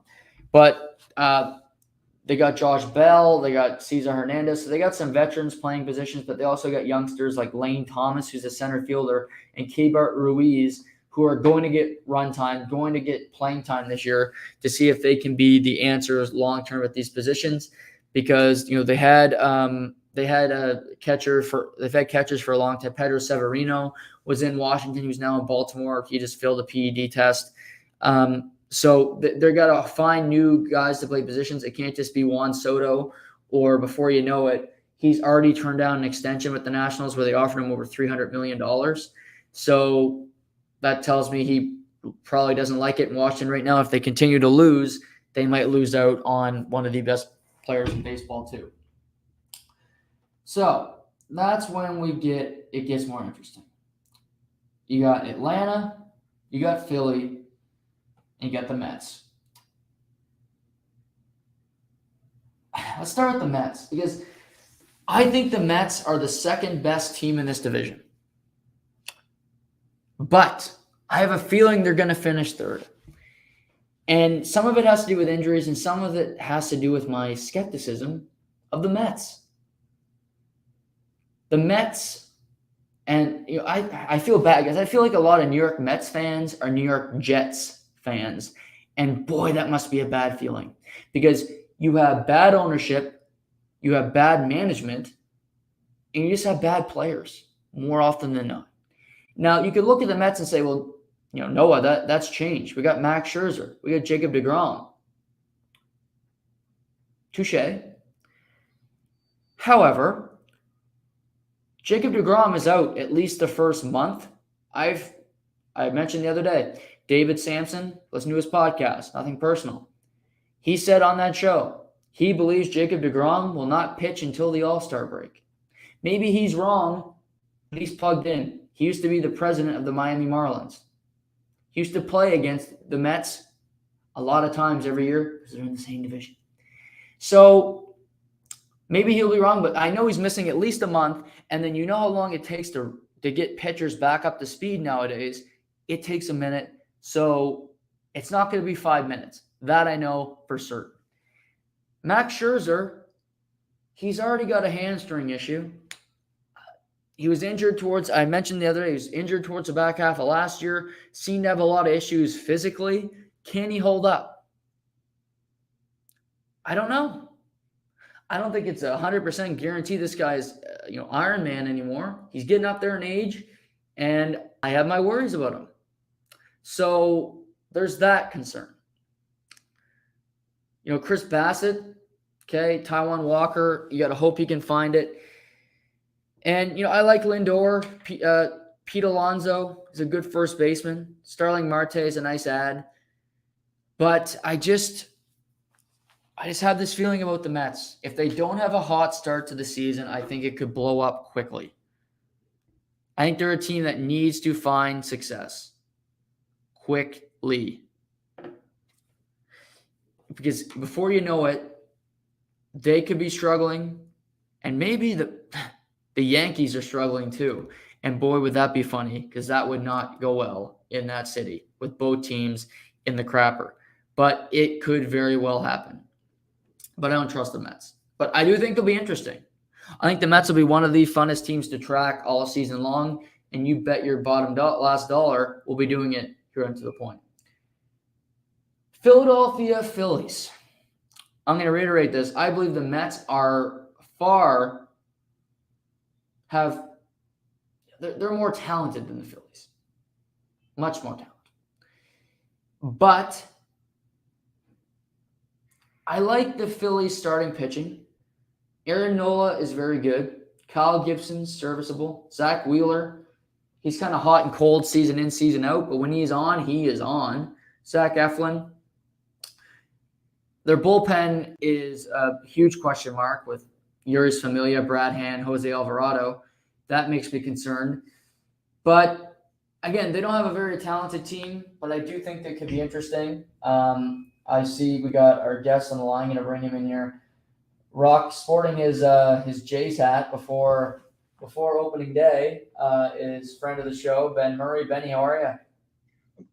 But they got Josh Bell. They got Cesar Hernandez. So they got some veterans playing positions, but they also got youngsters like Lane Thomas, who's a center fielder, and Keibert Ruiz, who are going to get run time, going to get playing time this year to see if they can be the answers long-term at these positions. Because, they've had catchers for a long time. Pedro Severino was in Washington. Who's now in Baltimore. He just failed a PED test. So they're got to find new guys to play positions. It can't just be Juan Soto, or before you know it, he's already turned down an extension with the Nationals where they offered him over $300 million. So that tells me he probably doesn't like it in Washington right now. If they continue to lose, they might lose out on one of the best players in baseball too. So that's when it gets more interesting. You got Atlanta, you got Philly, and you got the Mets. Let's start with the Mets because I think the Mets are the second best team in this division. But I have a feeling they're going to finish third. And some of it has to do with injuries, and some of it has to do with my skepticism of the Mets. The Mets, and I feel bad because I feel like a lot of New York Mets fans are New York Jets fans. And boy, that must be a bad feeling because you have bad ownership, you have bad management, and you just have bad players more often than not. Now, you could look at the Mets and say, well, Noah, that's changed. We got Max Scherzer. We got Jacob Degrom. Touche. However, Jacob Degrom is out at least the first month. I mentioned the other day, David Sampson, listen to his podcast, Nothing Personal. He said on that show, he believes Jacob Degrom will not pitch until the All-Star break. Maybe he's wrong, but he's plugged in. He used to be the president of the Miami Marlins. He used to play against the Mets a lot of times every year because they're in the same division. So maybe he'll be wrong, but I know he's missing at least a month. And then you know how long it takes to get pitchers back up to speed nowadays. It takes a minute. So it's not going to be 5 minutes. That I know for certain. Max Scherzer, he's already got a hamstring issue. He was injured I mentioned the other day, he was injured towards the back half of last year, seemed to have a lot of issues physically. Can he hold up? I don't know. I don't think it's 100% guarantee this guy's, Iron Man anymore. He's getting up there in age, and I have my worries about him. So there's that concern. Chris Bassett, okay, Taijuan Walker, you got to hope he can find it. And, I like Lindor. Pete Alonso is a good first baseman. Starling Marte is a nice add. But I just have this feeling about the Mets. If they don't have a hot start to the season, I think it could blow up quickly. I think they're a team that needs to find success quickly. Because before you know it, they could be struggling, and maybe the Yankees are struggling too. And boy, would that be funny, because that would not go well in that city with both teams in the crapper. But it could very well happen. But I don't trust the Mets. But I do think they'll be interesting. I think the Mets will be one of the funnest teams to track all season long, and you bet your last dollar we'll be doing it here into the point. Philadelphia Phillies. I'm going to reiterate this. I believe the Mets are they're more talented than the Phillies. Much more talented. But I like the Phillies starting pitching. Aaron Nola is very good. Kyle Gibson's serviceable. Zach Wheeler, he's kind of hot and cold season in, season out, but when he's on, he is on. Zach Eflin. Their bullpen is a huge question mark with Yuri's Familia, Brad Hand, Jose Alvarado. That makes me concerned. But again, they don't have a very talented team, but I do think they could be interesting. I see we got our guest on the line. I'm going to bring him in here. Rock sporting his Jays hat before opening day is friend of the show, Ben Murray. Benny, how are you?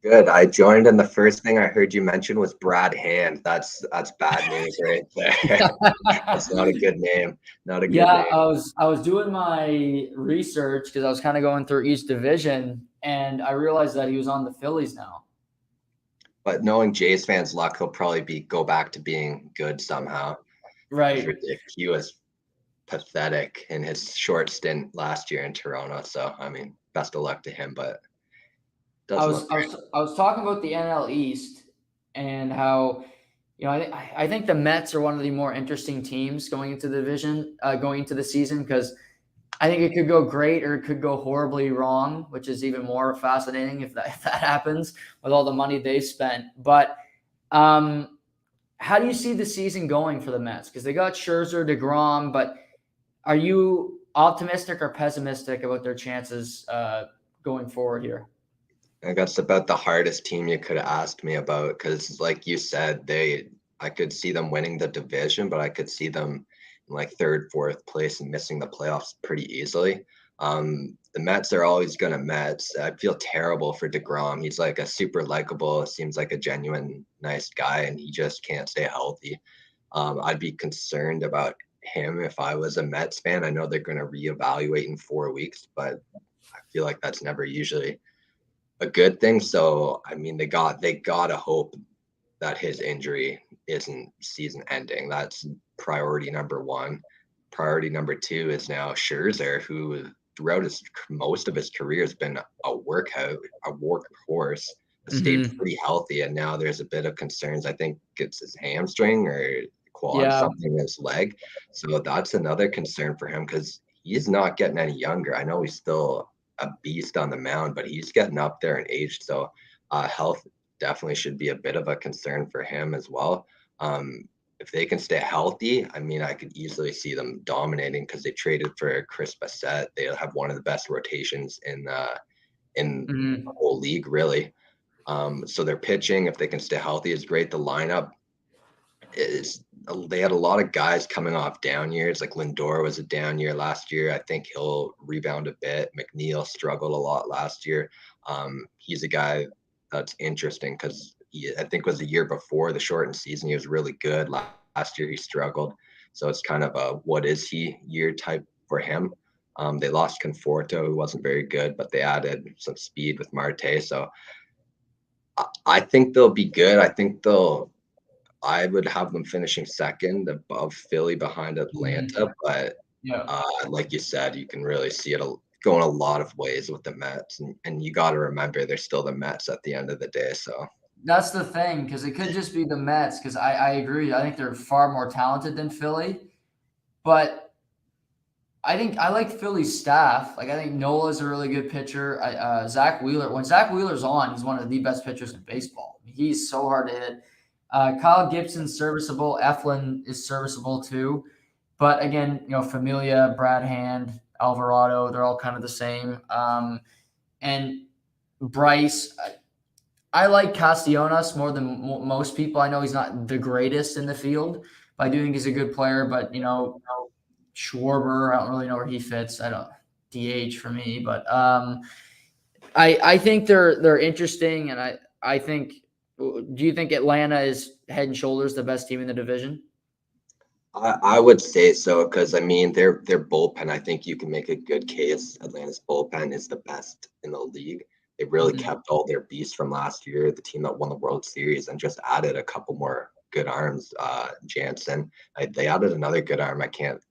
Good. I joined, and the first thing I heard you mention was Brad Hand. That's bad news right there. That's not a good name. Not a good name. I was doing my research because I was kind of going through each division, and I realized that he was on the Phillies now. But knowing Jays fans' luck, he'll probably go back to being good somehow. Right. He was pathetic in his short stint last year in Toronto. So, I mean, best of luck to him, but I was talking about the NL East and how, I think the Mets are one of the more interesting teams going into the division, going into the season, because I think it could go great or it could go horribly wrong, which is even more fascinating if that happens with all the money they've spent. But how do you see the season going for the Mets? Because they got Scherzer, Degrom, but are you optimistic or pessimistic about their chances going forward here? I think that's about the hardest team you could have asked me about, because like you said, I could see them winning the division, but I could see them in like third, fourth place and missing the playoffs pretty easily. The Mets are always going to Mets. I feel terrible for Degrom. He's like a super likable, seems like a genuine, nice guy, and he just can't stay healthy. I'd be concerned about him if I was a Mets fan. I know they're going to reevaluate in 4 weeks, but I feel like that's never usually a good thing. So, I mean, they gotta hope that his injury isn't season ending. That's priority number one. Priority number two is now Scherzer, who throughout most of his career has been a workhorse, stayed pretty healthy, and now there's a bit of concerns. I think it's his hamstring or quad, something in his leg. So that's another concern for him, because he's not getting any younger. I know he's still a beast on the mound, but he's getting up there in age. So health definitely should be a bit of a concern for him as well. If they can stay healthy, I mean, I could easily see them dominating, because they traded for Chris Bassett. They'll have one of the best rotations in the whole league, really. So their pitching, if they can stay healthy, is great. The lineup they had a lot of guys coming off down years. Like Lindor was a down year last year. I think he'll rebound a bit. McNeil struggled a lot last year. He's a guy that's interesting, because I think was the year before the shortened season, he was really good. Last year he struggled. So it's kind of a what is he year type for him. They lost Conforto, who wasn't very good, but they added some speed with Marte. So I think they'll be good. I would have them finishing second above Philly, behind Atlanta. But like you said, you can really see it going a lot of ways with the Mets. And you got to remember, they're still the Mets at the end of the day. So that's the thing, because it could just be the Mets, because I agree. I think they're far more talented than Philly. But I think I like Philly's staff. Like, I think Nola's a really good pitcher. Zach Wheeler, when Zach Wheeler's on, he's one of the best pitchers in baseball. He's so hard to hit. Kyle Gibson's serviceable. Eflin is serviceable too. But again, Familia, Brad Hand, Alvarado, they're all kind of the same. And Bryce, I like Castellanos more than most people. I know he's not the greatest in the field, I do think he's a good player, but Schwarber, I don't really know where he fits. I don't DH for me, but I think they're interesting, and I think. Do you think Atlanta is head and shoulders the best team in the division? I would say so because I mean their bullpen. I think you can make a good case. Atlanta's bullpen is the best in the league. They really Mhm. kept all their beasts from last year, the team that won the World Series, and just added a couple more good arms. Jansen, they added another good arm. I can't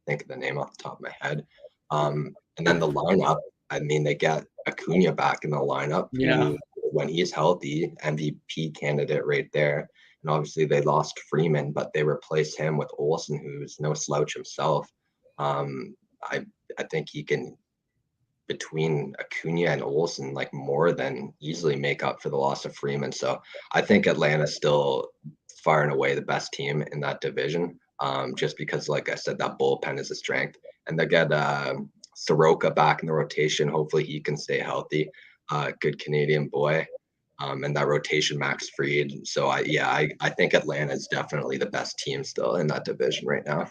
think of the name off the top of my head. And then the lineup. I mean, they get Acuna back in the lineup, Yeah. who, when he's healthy, MVP candidate right there. And obviously, they lost Freeman, but they replaced him with Olsen, who's no slouch himself. Um, I I think he can, between Acuna and Olsen, like more than easily make up for the loss of Freeman. So I think Atlanta's still far and away the best team in that division. Just because, like I said, that bullpen is a strength, and they get Soroka back in the rotation. Hopefully, he can stay healthy. Good Canadian boy. And that rotation, Max Fried. So I think Atlanta is definitely the best team still in that division right now.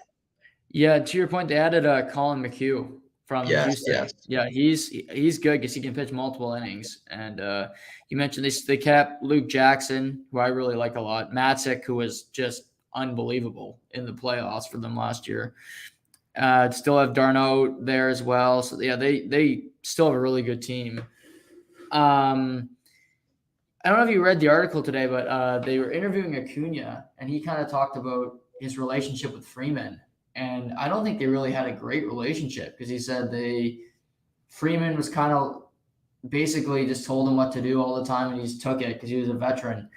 Yeah, to your point, they added Colin McHugh from Yes, Houston. yes. Yeah, he's good because he can pitch multiple innings. And you mentioned they kept Luke Jackson, who I really like a lot. Matzik, who was just unbelievable in the playoffs for them last year. Still have Darno there as well. So yeah, they still have a really good team. I don't know if you read the article today, but they were interviewing Acuna, and he kind of talked about his relationship with Freeman. And I don't think they really had a great relationship because he said Freeman was kind of basically just told him what to do all the time, and he just took it because he was a veteran.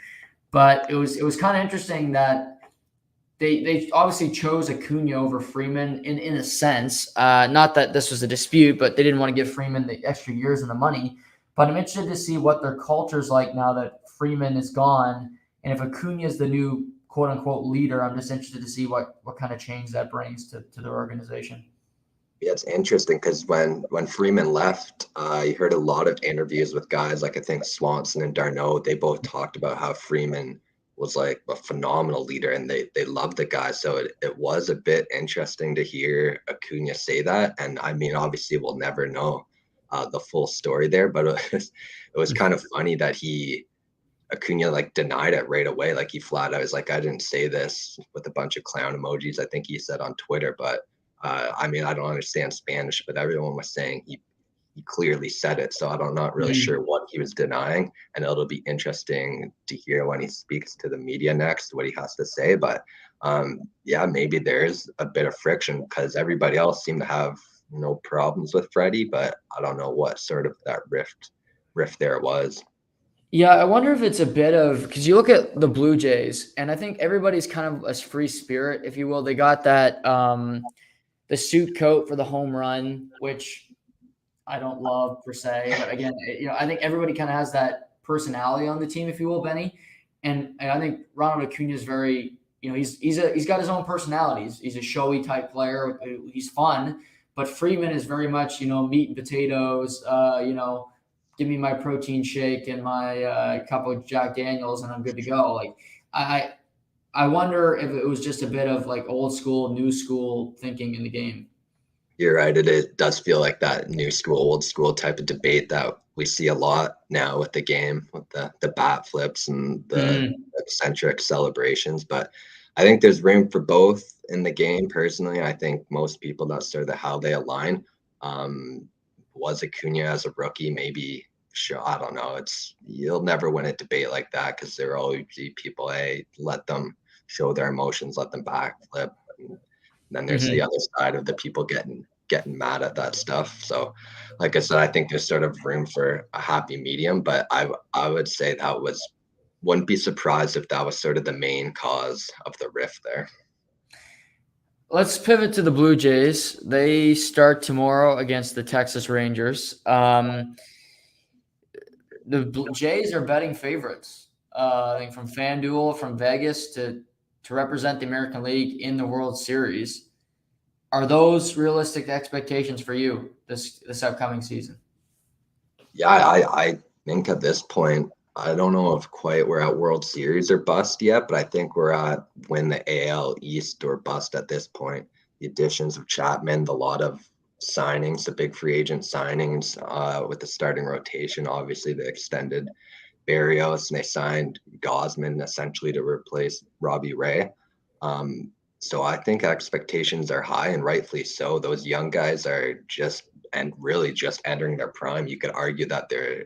But it was kind of interesting that they obviously chose Acuna over Freeman in a sense. Not that this was a dispute, but they didn't want to give Freeman the extra years and the money. But I'm interested to see what their culture's like now that Freeman is gone, and if Acuna is the new quote unquote leader. I'm just interested to see what kind of change that brings to their organization. Yeah, it's interesting because when Freeman left, you heard a lot of interviews with guys like I think Swanson and Darno. They both talked about how Freeman was like a phenomenal leader, and they loved the guy. So it was a bit interesting to hear Acuna say that. And I mean, obviously, we'll never know the full story there, but it was kind of funny that Acuna like denied it right away. Like he flat out was like, I didn't say this, with a bunch of clown emojis, I think he said on Twitter. But I mean, I don't understand Spanish, but everyone was saying he clearly said it. So I'm not really Mm. sure what he was denying. And it'll be interesting to hear when he speaks to the media next what he has to say. But yeah, maybe there's a bit of friction because everybody else seemed to have no problems with Freddie, but I don't know what sort of that rift there was. Yeah, I wonder if it's a bit of because you look at the Blue Jays, and I think everybody's kind of a free spirit, if you will. They got that the suit coat for the home run, which I don't love per se, but again, I think everybody kind of has that personality on the team, if you will, Benny. And I think Ronald Acuna is very, he's got his own personality. He's a showy type player. He's fun, but Freeman is very much, meat and potatoes. Give me my protein shake and my cup of Jack Daniels, and I'm good to go. Like I, I wonder if it was just a bit of like old school, new school thinking in the game. You're right. It does feel like that new school, old school type of debate that we see a lot now with the game, with the bat flips and the Mm. eccentric celebrations. But I think there's room for both in the game. Personally, I think most people, that's sort of how they align. Um, was Acuna as a rookie? Maybe. Sure, I don't know. You'll never win a debate like that because there are always people. Hey, let them show their emotions, let them backflip. Then there's the Mhm. other side of the people getting mad at that stuff. So, like I said, I think there's sort of room for a happy medium, but I would say wouldn't be surprised if that was sort of the main cause of the rift there. Let's pivot to the Blue Jays. They start tomorrow against the Texas Rangers. The Jays are betting favorites. I think from FanDuel, from Vegas to represent the American League in the World Series. Are those realistic expectations for you this upcoming season? Yeah, I think at this point, I don't know if quite we're at World Series or bust yet, but I think we're at win the AL East or bust at this point. The additions of Chapman, the lot of signings, the big free agent signings with the starting rotation, obviously the extended Barrios, and they signed Gosman essentially to replace Robbie Ray. So I think expectations are high, and rightfully so. Those young guys are really just entering their prime. You could argue that they're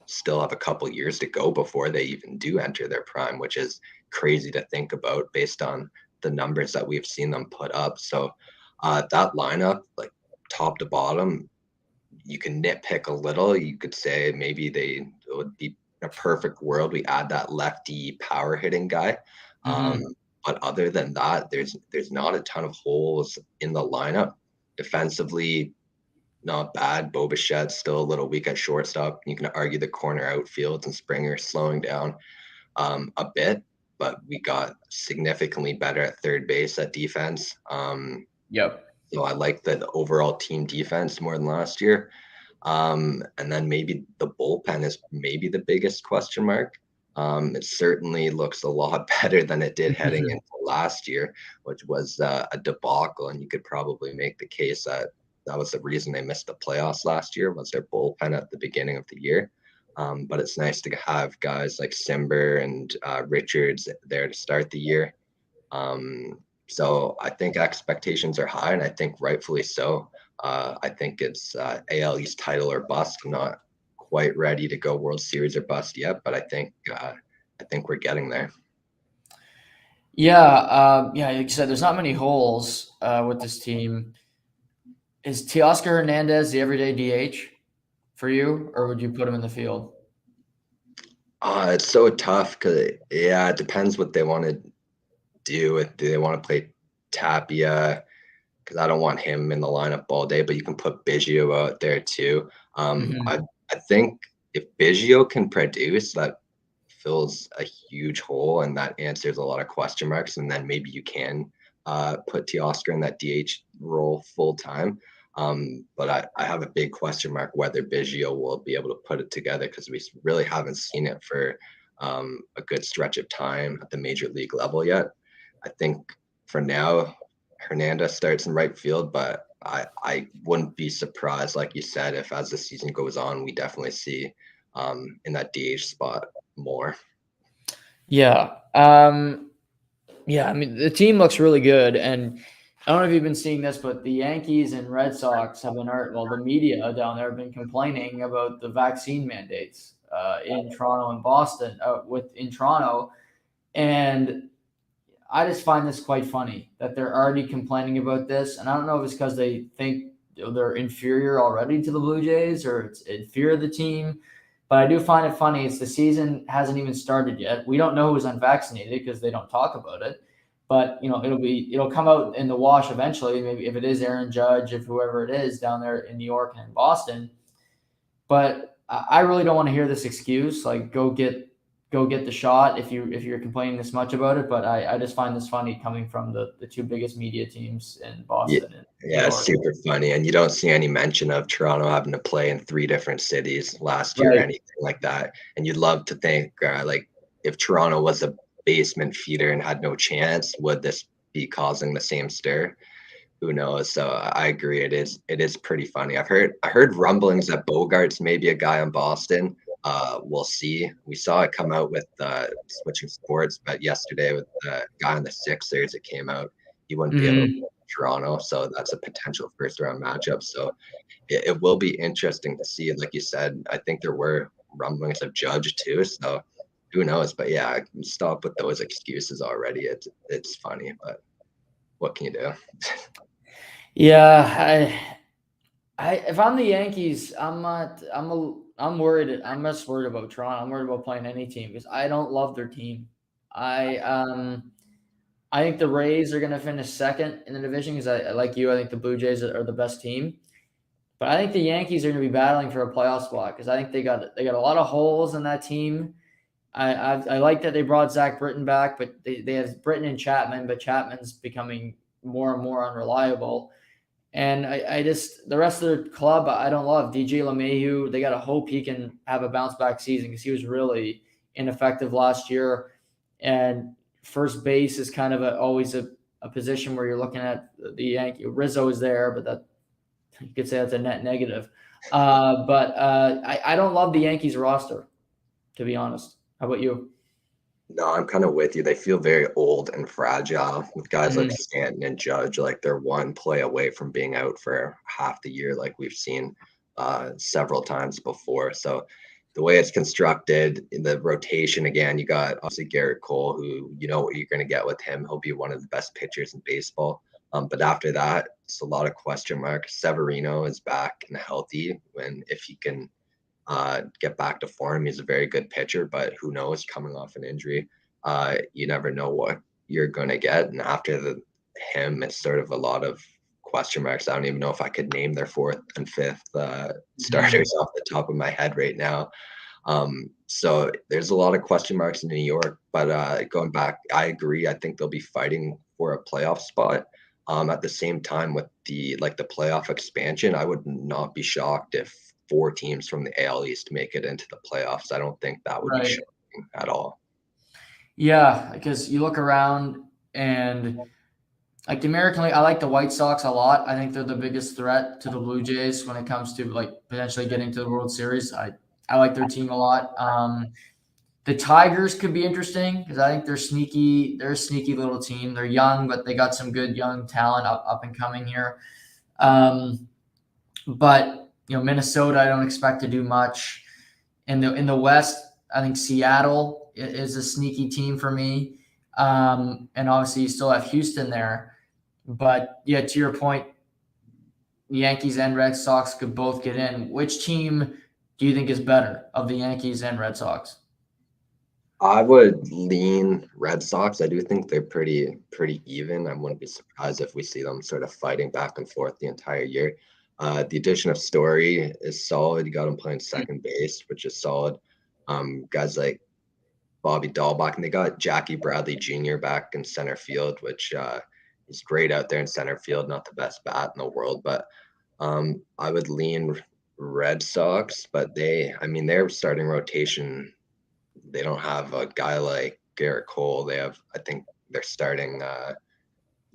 still have a couple years to go before they even do enter their prime, which is crazy to think about based on the numbers that we've seen them put up. So that lineup, like top to bottom, you can nitpick a little. You could say maybe it would be a perfect world we add that lefty power hitting guy. Um, Mm-hmm. but other than that, there's not a ton of holes in the lineup. Defensively, not bad. Bo Bichette's still a little weak at shortstop. You can argue the corner outfield and Springer slowing down a bit, but we got significantly better at third base at defense. Yep. So I like the overall team defense more than last year. And then maybe the bullpen is maybe the biggest question mark. It certainly looks a lot better than it did heading into last year, which was a debacle. And you could probably make the case that that was the reason they missed the playoffs last year was their bullpen at the beginning of the year. But it's nice to have guys like Simber and Richards there to start the year. So I think expectations are high, and I think rightfully so. I think it's AL East title or bust. I'm not quite ready to go World Series or bust yet, but I think we're getting there. Yeah, like you said, there's not many holes with this team. Is Teoscar Hernandez the everyday DH for you, or would you put him in the field? It's so tough because it depends what they want to do. Do they want to play Tapia? Because I don't want him in the lineup all day, but you can put Biggio out there too. Mm-hmm. I think if Biggio can produce, that fills a huge hole and that answers a lot of question marks. And then maybe you can put Teoscar in that DH role full time. But I have a big question mark whether Biggio will be able to put it together because we really haven't seen it for a good stretch of time at the major league level yet. I think for now, Hernandez starts in right field, but I wouldn't be surprised, like you said, if as the season goes on, we definitely see in that DH spot more. Yeah. Yeah, I mean, the team looks really good. And I don't know if you've been seeing this, but the Yankees and Red Sox have been, the media down there have been complaining about the vaccine mandates in Toronto and Boston, in Toronto. And I just find this quite funny that they're already complaining about this. And I don't know if it's because they think they're inferior already to the Blue Jays or it's in fear of the team. But I do find it funny. It's the season hasn't even started yet. We don't know who's unvaccinated because they don't talk about it. But it'll come out in the wash eventually. Maybe if it is Aaron Judge, if whoever it is down there in New York and in Boston. But I really don't want to hear this excuse. Like go get the shot if you're complaining this much about it. But I just find this funny coming from the two biggest media teams in Yeah, Boston and New yeah, it's York. super funny. And you don't see any mention of Toronto having to play in 3 different cities last year or Right. anything like that. And you'd love to think, like, if Toronto was a basement feeder and had no chance, would this be causing the same stir? Who knows? So I agree. It is pretty funny. I heard rumblings that Bogart's maybe a guy in Boston. We'll see. We saw it come out with switching sports, but yesterday with the guy on the Sixers, it came out he wouldn't be able to Mm-hmm. play in Toronto. So that's a potential first round matchup. So it will be interesting to see. Like you said, I think there were rumblings of Judge too. So who knows? But yeah, stop with those excuses already. It's funny, but what can you do? Yeah, if I'm the Yankees, I'm not. I'm worried. I'm less worried about Toronto. I'm worried about playing any team because I don't love their team. I um I think the Rays are going to finish second in the division because I like you. I think the Blue Jays are the best team, but I think the Yankees are going to be battling for a playoff spot because I think they got a lot of holes in that team. I like that they brought Zach Britton back, but they have Britton and Chapman, but Chapman's becoming more and more unreliable. And I just, the rest of the club, I don't love. DJ LeMahieu, they got to hope he can have a bounce back season because he was really ineffective last year. And first base is kind of always a position where you're looking at the Yankee. Rizzo is there, but that you could say that's a net negative. But I don't love the Yankees roster, to be honest. How about you? No, I'm kind of with you. They feel very old and fragile with guys like Mhm. Stanton and Judge. Like they're one play away from being out for half the year, like we've seen several times before. So the way it's constructed in the rotation, again, you got obviously Garrett Cole, who you know what you're going to get with him. He'll be one of the best pitchers in baseball. But after that, it's a lot of question marks. Severino is back and healthy when if he can get back to form. He's a very good pitcher, but who knows? Coming off an injury, you never know what you're going to get. And after him, it's sort of a lot of question marks. I don't even know if I could name their fourth and fifth starters off the top of my head right now. So there's a lot of question marks in New York. But going back, I agree. I think they'll be fighting for a playoff spot. At the same time, with the playoff expansion, I would not be shocked if 4 teams from the AL East make it into the playoffs. I don't think that would be Right. shocking at all. Yeah, because you look around and like the American League, I like the White Sox a lot. I think they're the biggest threat to the Blue Jays when it comes to like potentially getting to the World Series. I like their team a lot. The Tigers could be interesting because I think they're sneaky. They're a sneaky little team. They're young, but they got some good young talent up and coming here. But Minnesota, I don't expect to do much. In the West, I think Seattle is a sneaky team for me. And obviously, you still have Houston there. But yeah, to your point, Yankees and Red Sox could both get in. Which team do you think is better of the Yankees and Red Sox? I would lean Red Sox. I do think they're pretty even. I wouldn't be surprised if we see them sort of fighting back and forth the entire year. The addition of Story is solid. You got him playing second base, which is solid. Guys like Bobby Dahlbach, and they got Jackie Bradley Jr. back in center field, which is great out there in center field. Not the best bat in the world, but I would lean Red Sox. But their starting rotation, they don't have a guy like Garrett Cole. They have, I think, they're starting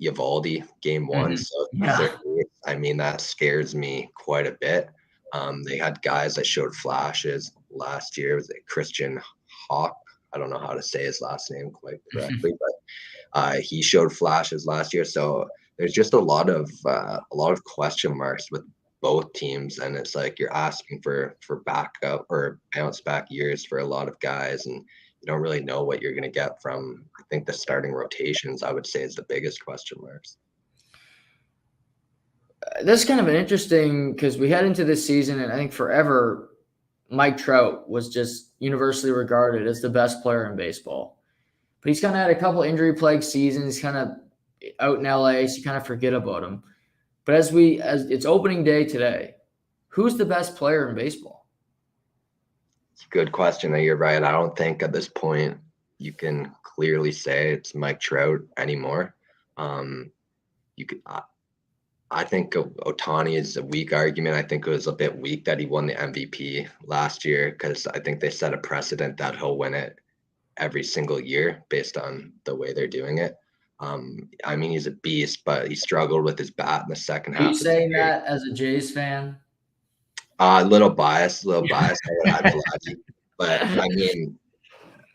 Eovaldi game one. So Yeah. that scares me quite a bit. They had guys that showed flashes last year. Was it Christian Hawk? I don't know how to say his last name quite correctly, but he showed flashes last year. So there's just a lot of question marks with both teams, and it's like you're asking for backup or bounce back years for a lot of guys, and you don't really know what you're going to get from. I think the starting rotations, I would say, is the biggest question marks. This is kind of an interesting because we head into this season, and I think forever Mike Trout was just universally regarded as the best player in baseball. But he's kind of had a couple injury plagued seasons, kind of out in LA, so you kind of forget about him. But as it's opening day today, who's the best player in baseball? Good question. You're right. I don't think at this point you can clearly say it's Mike Trout anymore. You could. I think Ohtani is a weak argument. I think it was a bit weak that he won the MVP last year because I think they set a precedent that he'll win it every single year based on the way they're doing it. He's a beast, but he struggled with his bat in the second Are you half of the saying year. that as a Jays fan? A little biased. I would add Vladdy, but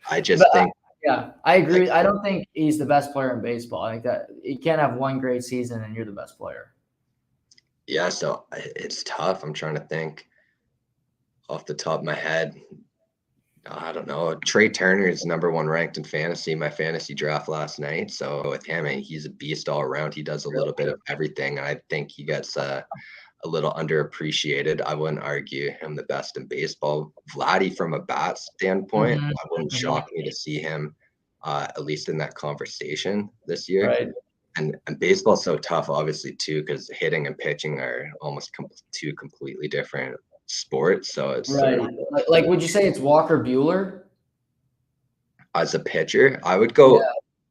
I just think. Yeah, I Like, agree. I don't think he's the best player in baseball. I think that you can't have one great season and you're the best player. yeah, so it's tough. I'm trying to think off the top of my head. I don't know. Trey Turner is number one ranked in fantasy, my fantasy draft last night. So with him, he's a beast all around. He does a little bit of everything. And I think he gets a little underappreciated. I wouldn't argue him the best in baseball. Vladdy, from a bat standpoint, I wouldn't shock me to see him at least in that conversation this year. Right. And baseball's so tough, obviously, too, because hitting and pitching are almost two completely different sports. So it's Right. Like, would you say it's Walker Bueller? as a pitcher, I would go. Yeah.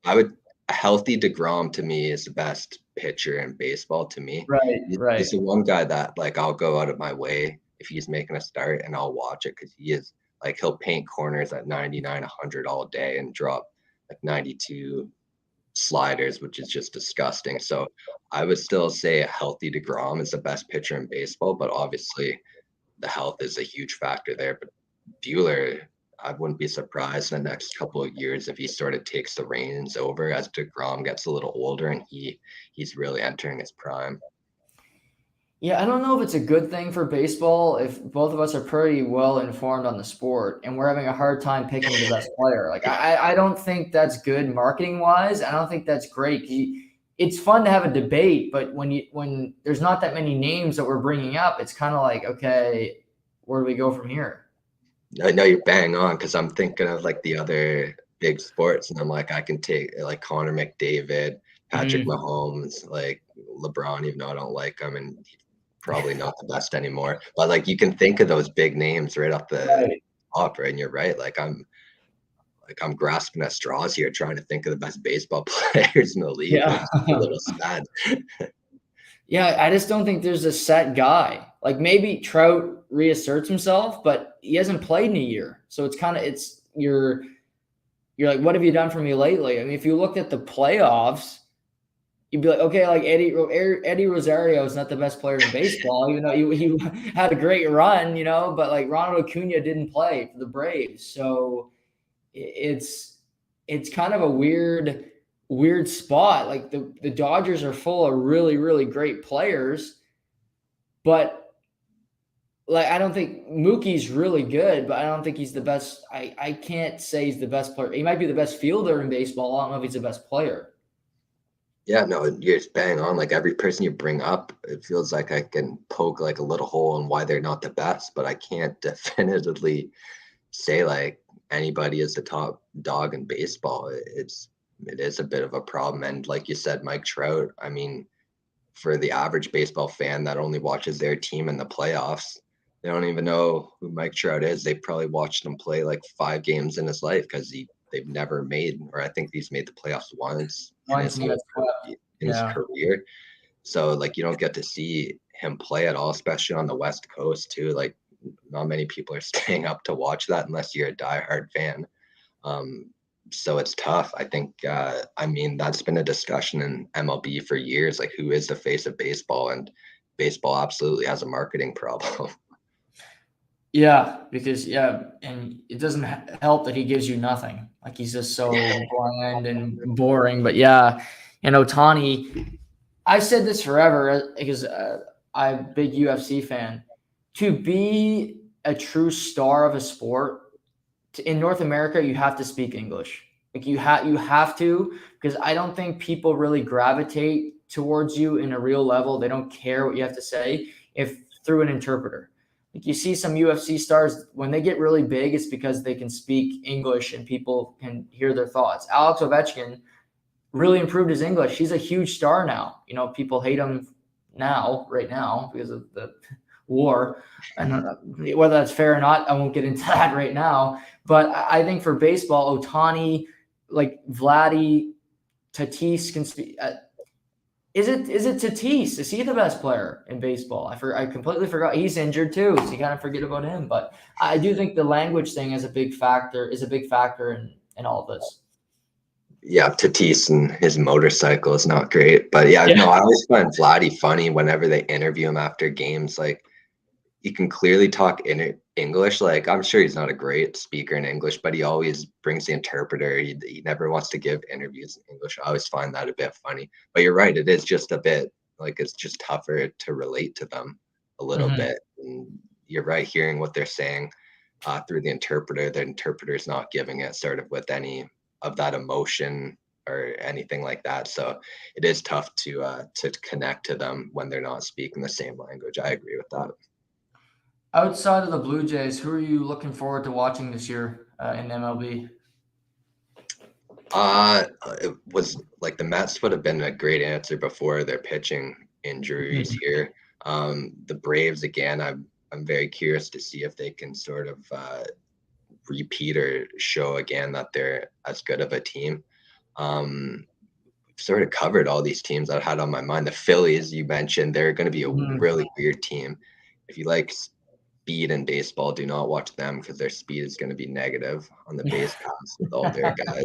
I would a healthy Degrom to me is the best pitcher in baseball to me. Right, right. He's the one guy that like I'll go out of my way if he's making a start and I'll watch it because he is like he'll paint corners at 99, 100 all day and drop like 92 sliders, which is just disgusting. So I would still say a healthy Degrom is the best pitcher in baseball, but obviously the health is a huge factor there. But Bueller, I wouldn't be surprised in the next couple of years if he sort of takes the reins over as DeGrom gets a little older and he's really entering his prime. Yeah, I don't know if it's a good thing for baseball if both of us are pretty well informed on the sport and we're having a hard time picking the best player. Like I don't think that's good marketing wise. I don't think that's great. It's fun to have a debate, but when there's not that many names that we're bringing up, it's kind of like, okay, where do we go from here? I know you're bang on because I'm thinking of like the other big sports, and I'm like, I can take like Connor McDavid, Patrick Mhm. Mahomes, like LeBron, even though I don't like him, and he's probably not the best anymore. But like you can think of those big names right off the Right. top, right? And you're right. I'm grasping at straws here, trying to think of the best baseball players in the league. Yeah. It's a little sad. Yeah, I just don't think there's a set guy. Like maybe Trout reasserts himself, but he hasn't played in a year. So it's kind of it's you're like, what have you done for me lately? I mean, if you looked at the playoffs, you'd be like, okay, like Eddie Rosario is not the best player in baseball, even though he had a great run, but like Ronald Acuna didn't play for the Braves. So it's kind of a weird spot. Like the Dodgers are full of really, really great players, but like I don't think Mookie's really good, but I don't think he's the best. I can't say he's the best player. He might be the best fielder in baseball. I don't know if he's the best player. Yeah, no, you're just bang on. Like every person you bring up, it feels like I can poke like a little hole in why they're not the best, but I can't definitively say like anybody is the top dog in baseball. It is a bit of a problem. And like you said, Mike Trout, I mean, for the average baseball fan that only watches their team in the playoffs, they don't even know who Mike Trout is. They probably watched him play like 5 games in his life because they've never made, or I think he's made the playoffs once in Once his he whole got swept. in his Yeah. career. So like you don't get to see him play at all, especially on the West Coast too. Like not many people are staying up to watch that unless you're a diehard fan. Um, so it's tough. I think, I mean, that's been a discussion in MLB for years, like who is the face of baseball, and baseball absolutely has a marketing problem. Yeah, because and it doesn't help that he gives you nothing. Like he's just so bland and boring. But yeah, and Otani, I've said this forever because I'm a big UFC fan. To be a true star of a sport in North America, you have to speak English. Like you have to because I don't think people really gravitate towards you in a real level. They don't care what you have to say if through an interpreter. Like you see some UFC stars when they get really big, it's because they can speak English and people can hear their thoughts. Alex Ovechkin really improved his English. He's a huge star now. People hate him right now, because of the war. And whether that's fair or not, I won't get into that right now. But I think for baseball, Otani, like Vladdy, Tatis can speak. Is it Tatis? Is he the best player in baseball? I completely forgot. He's injured too, so you kind of forget about him. But I do think the language thing is a big factor. In all of this. Yeah, Tatis and his motorcycle is not great. But yeah, Yeah. no, I always find Vladdy funny whenever they interview him after games. Like he can clearly talk in English. Like I'm sure he's not a great speaker in English, but he always brings the interpreter. He never wants to give interviews in English. I always find that a bit funny. But you're right, it is just a bit like it's just tougher to relate to them a little Mhm. bit. And you're right, hearing what they're saying through the interpreter is not giving it sort of with any of that emotion or anything like that. So it is tough to connect to them when they're not speaking the same language. I agree with that. Outside of the Blue Jays, who are you looking forward to watching this year in MLB? It was like the Mets would have been a great answer before their pitching injuries Mhm. here. The Braves again, I'm very curious to see if they can sort of repeat or show again that they're as good of a team. Um, sort of covered all these teams that I had on my mind. The Phillies, you mentioned, they're going to be a really weird team. If you like speed in baseball, do not watch them because their speed is going to be negative on the base paths with all their guys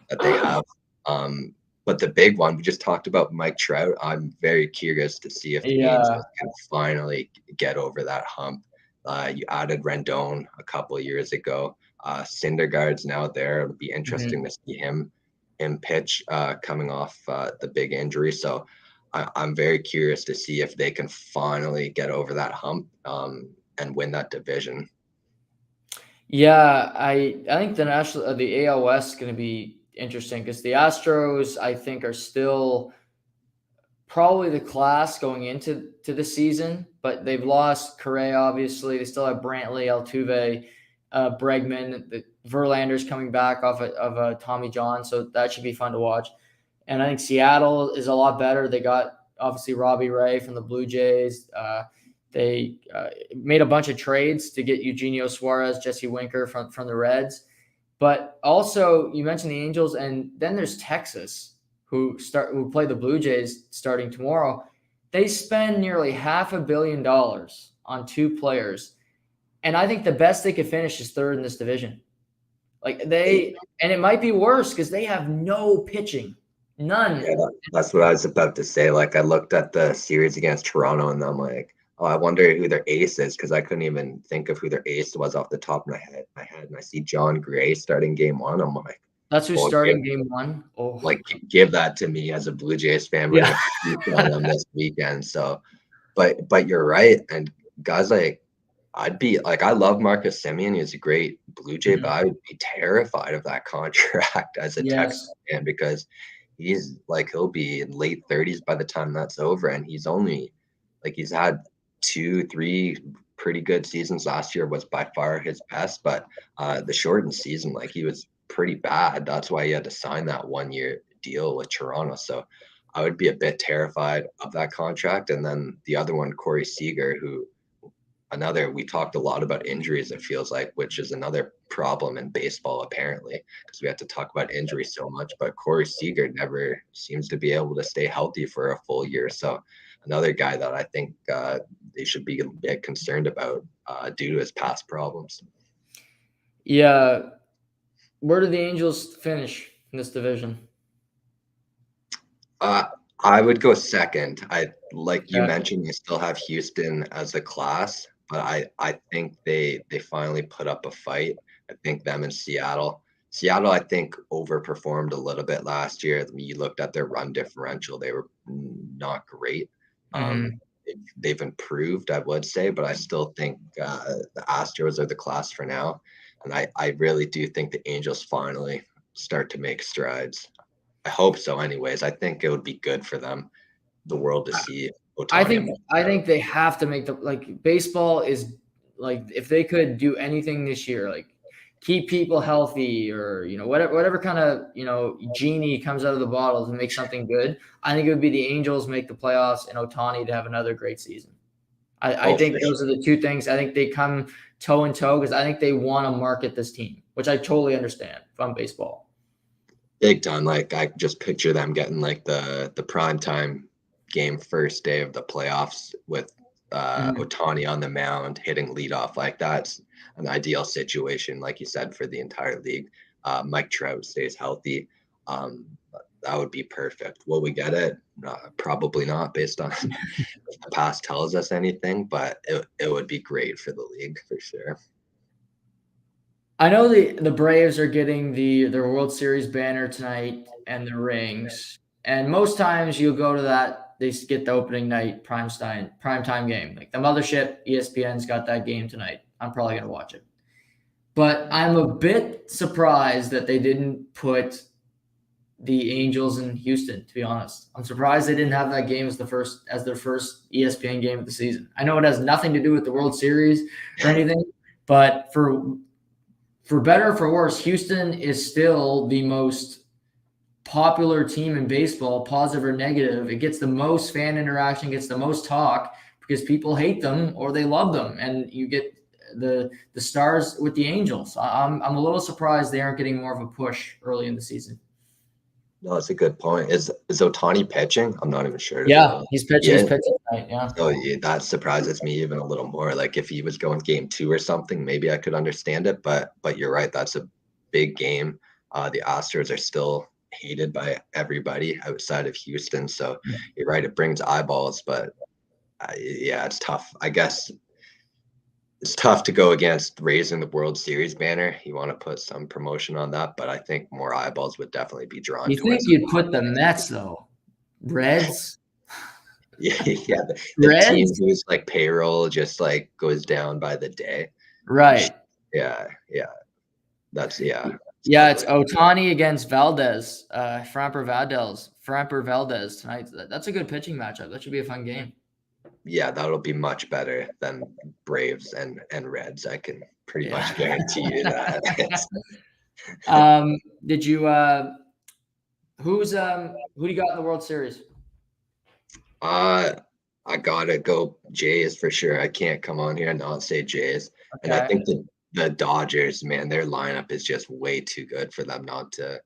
that they have. But the big one, we just talked about Mike Trout. I'm very curious to see if the Angels Yeah. can finally get over that hump. You added Rendon a couple of years ago. Syndergaard's now there. It'll be interesting to see him pitch coming off the big injury. So I'm very curious to see if they can finally get over that hump and win that division. Yeah, I think the AL West is going to be interesting because the Astros, I think, are still probably the class going into the season, but they've lost Correa, obviously. They still have Brantley, Altuve, Bregman. Verlander's coming back off of Tommy John, so that should be fun to watch. And I think Seattle is a lot better. They got, obviously, Robbie Ray from the Blue Jays. They made a bunch of trades to get Eugenio Suarez, Jesse Winker from the Reds. But also, you mentioned the Angels, and then there's Texas, who play the Blue Jays starting tomorrow. They spend nearly $500 million on 2 players, and I think the best they could finish is third in this division. And it might be worse because they have no pitching, none. Yeah, that's what I was about to say. Like, I looked at the series against Toronto, and I'm like, oh, I wonder who their ace is because I couldn't even think of who their ace was off the top of my head. And I see John Gray starting game 1. I'm like, that's who's starting game 1. Oh, like, give that to me as a Blue Jays fan. We're gonna keep on them this weekend. So, but you're right. And guys like, I'd be like, I love Marcus Semien. He's a great Blue Jay, but I would be terrified of that contract as a Texas fan because he's like, he'll be in late 30s by the time that's over, and he's only like, he's had 2-3 pretty good seasons. Last year was by far his best, but the shortened season, like, he was pretty bad. That's why he had to sign that 1-year deal with Toronto. So I would be a bit terrified of that contract. And then the other one, Corey Seager, we talked a lot about injuries, it feels like, which is another problem in baseball, apparently, because we have to talk about injuries so much. But Corey Seager never seems to be able to stay healthy for a full year. So another guy that I think they should be a bit concerned about due to his past problems. Yeah. Where do the Angels finish in this division? I would go second. You mentioned, they still have Houston as a class, but I think they finally put up a fight. I think them and Seattle. Seattle, I think, overperformed a little bit last year. You looked at their run differential; they were not great. They've improved, I would say, but I still think the Astros are the class for now. And I really do think the Angels finally start to make strides. I hope so anyways. I think it would be good for them, the world, to see Ohtani. I think they have to make baseball is if they could do anything this year, keep people healthy or, whatever kind of, genie comes out of the bottle to make something good. I think it would be the Angels make the playoffs and Ohtani to have another great season. I think those are the two things. I think they come toe and toe because I think they want to market this team, which I totally understand from baseball. Big time. Like, I just picture them getting the primetime game first day of the playoffs with Ohtani on the mound hitting leadoff. Like, that's an ideal situation, like you said, for the entire league. Mike Trout stays healthy. That would be perfect. Will we get it? Probably not, based on if the past tells us anything, but it would be great for the league for sure. I know the Braves are getting their World Series banner tonight and the rings, and most times you'll go to that, they get the opening night primetime game. Like the mothership, ESPN's got that game tonight. I'm probably gonna watch it, but I'm a bit surprised that they didn't put the Angels in Houston. To be honest, I'm surprised they didn't have that game as their first ESPN game of the season. I know it has nothing to do with the World Series or anything, but for better or for worse, Houston is still the most popular team in baseball, positive or negative. It gets the most fan interaction, gets the most talk because people hate them or they love them, and you get the stars with the Angels. I'm a little surprised they aren't getting more of a push early in the season. No, that's a good point. Is Ohtani pitching? I'm not even sure to be Yeah, honest. he's pitching. He's Yeah. pitching tonight. Yeah. So yeah, that surprises me even a little more. Like if he was going game 2 or something, maybe I could understand it. But you're right, that's a big game. The Astros are still hated by everybody outside of Houston. So you're right, it brings eyeballs, but yeah, it's tough. I guess it's tough to go against raising the World Series banner. You want to put some promotion on that, but I think more eyeballs would definitely be drawn You think towards it. you'd put the Mets though? Reds? Yeah, yeah. The team Reds? whose like payroll just like goes down by the day. Right. Yeah, yeah. It's Yeah, it's ugly. Otani against Valdez, Framber Valdez tonight. That's a good pitching matchup. That should be a fun game. Yeah, that'll be much better than Braves and Reds. I can pretty Yeah. much guarantee you that. Did you who do you got in the World Series? Uh, I gotta go Jays for sure. I can't come on here and not say Jays. And I Okay. think the Dodgers, man, their lineup is just way too good for them not to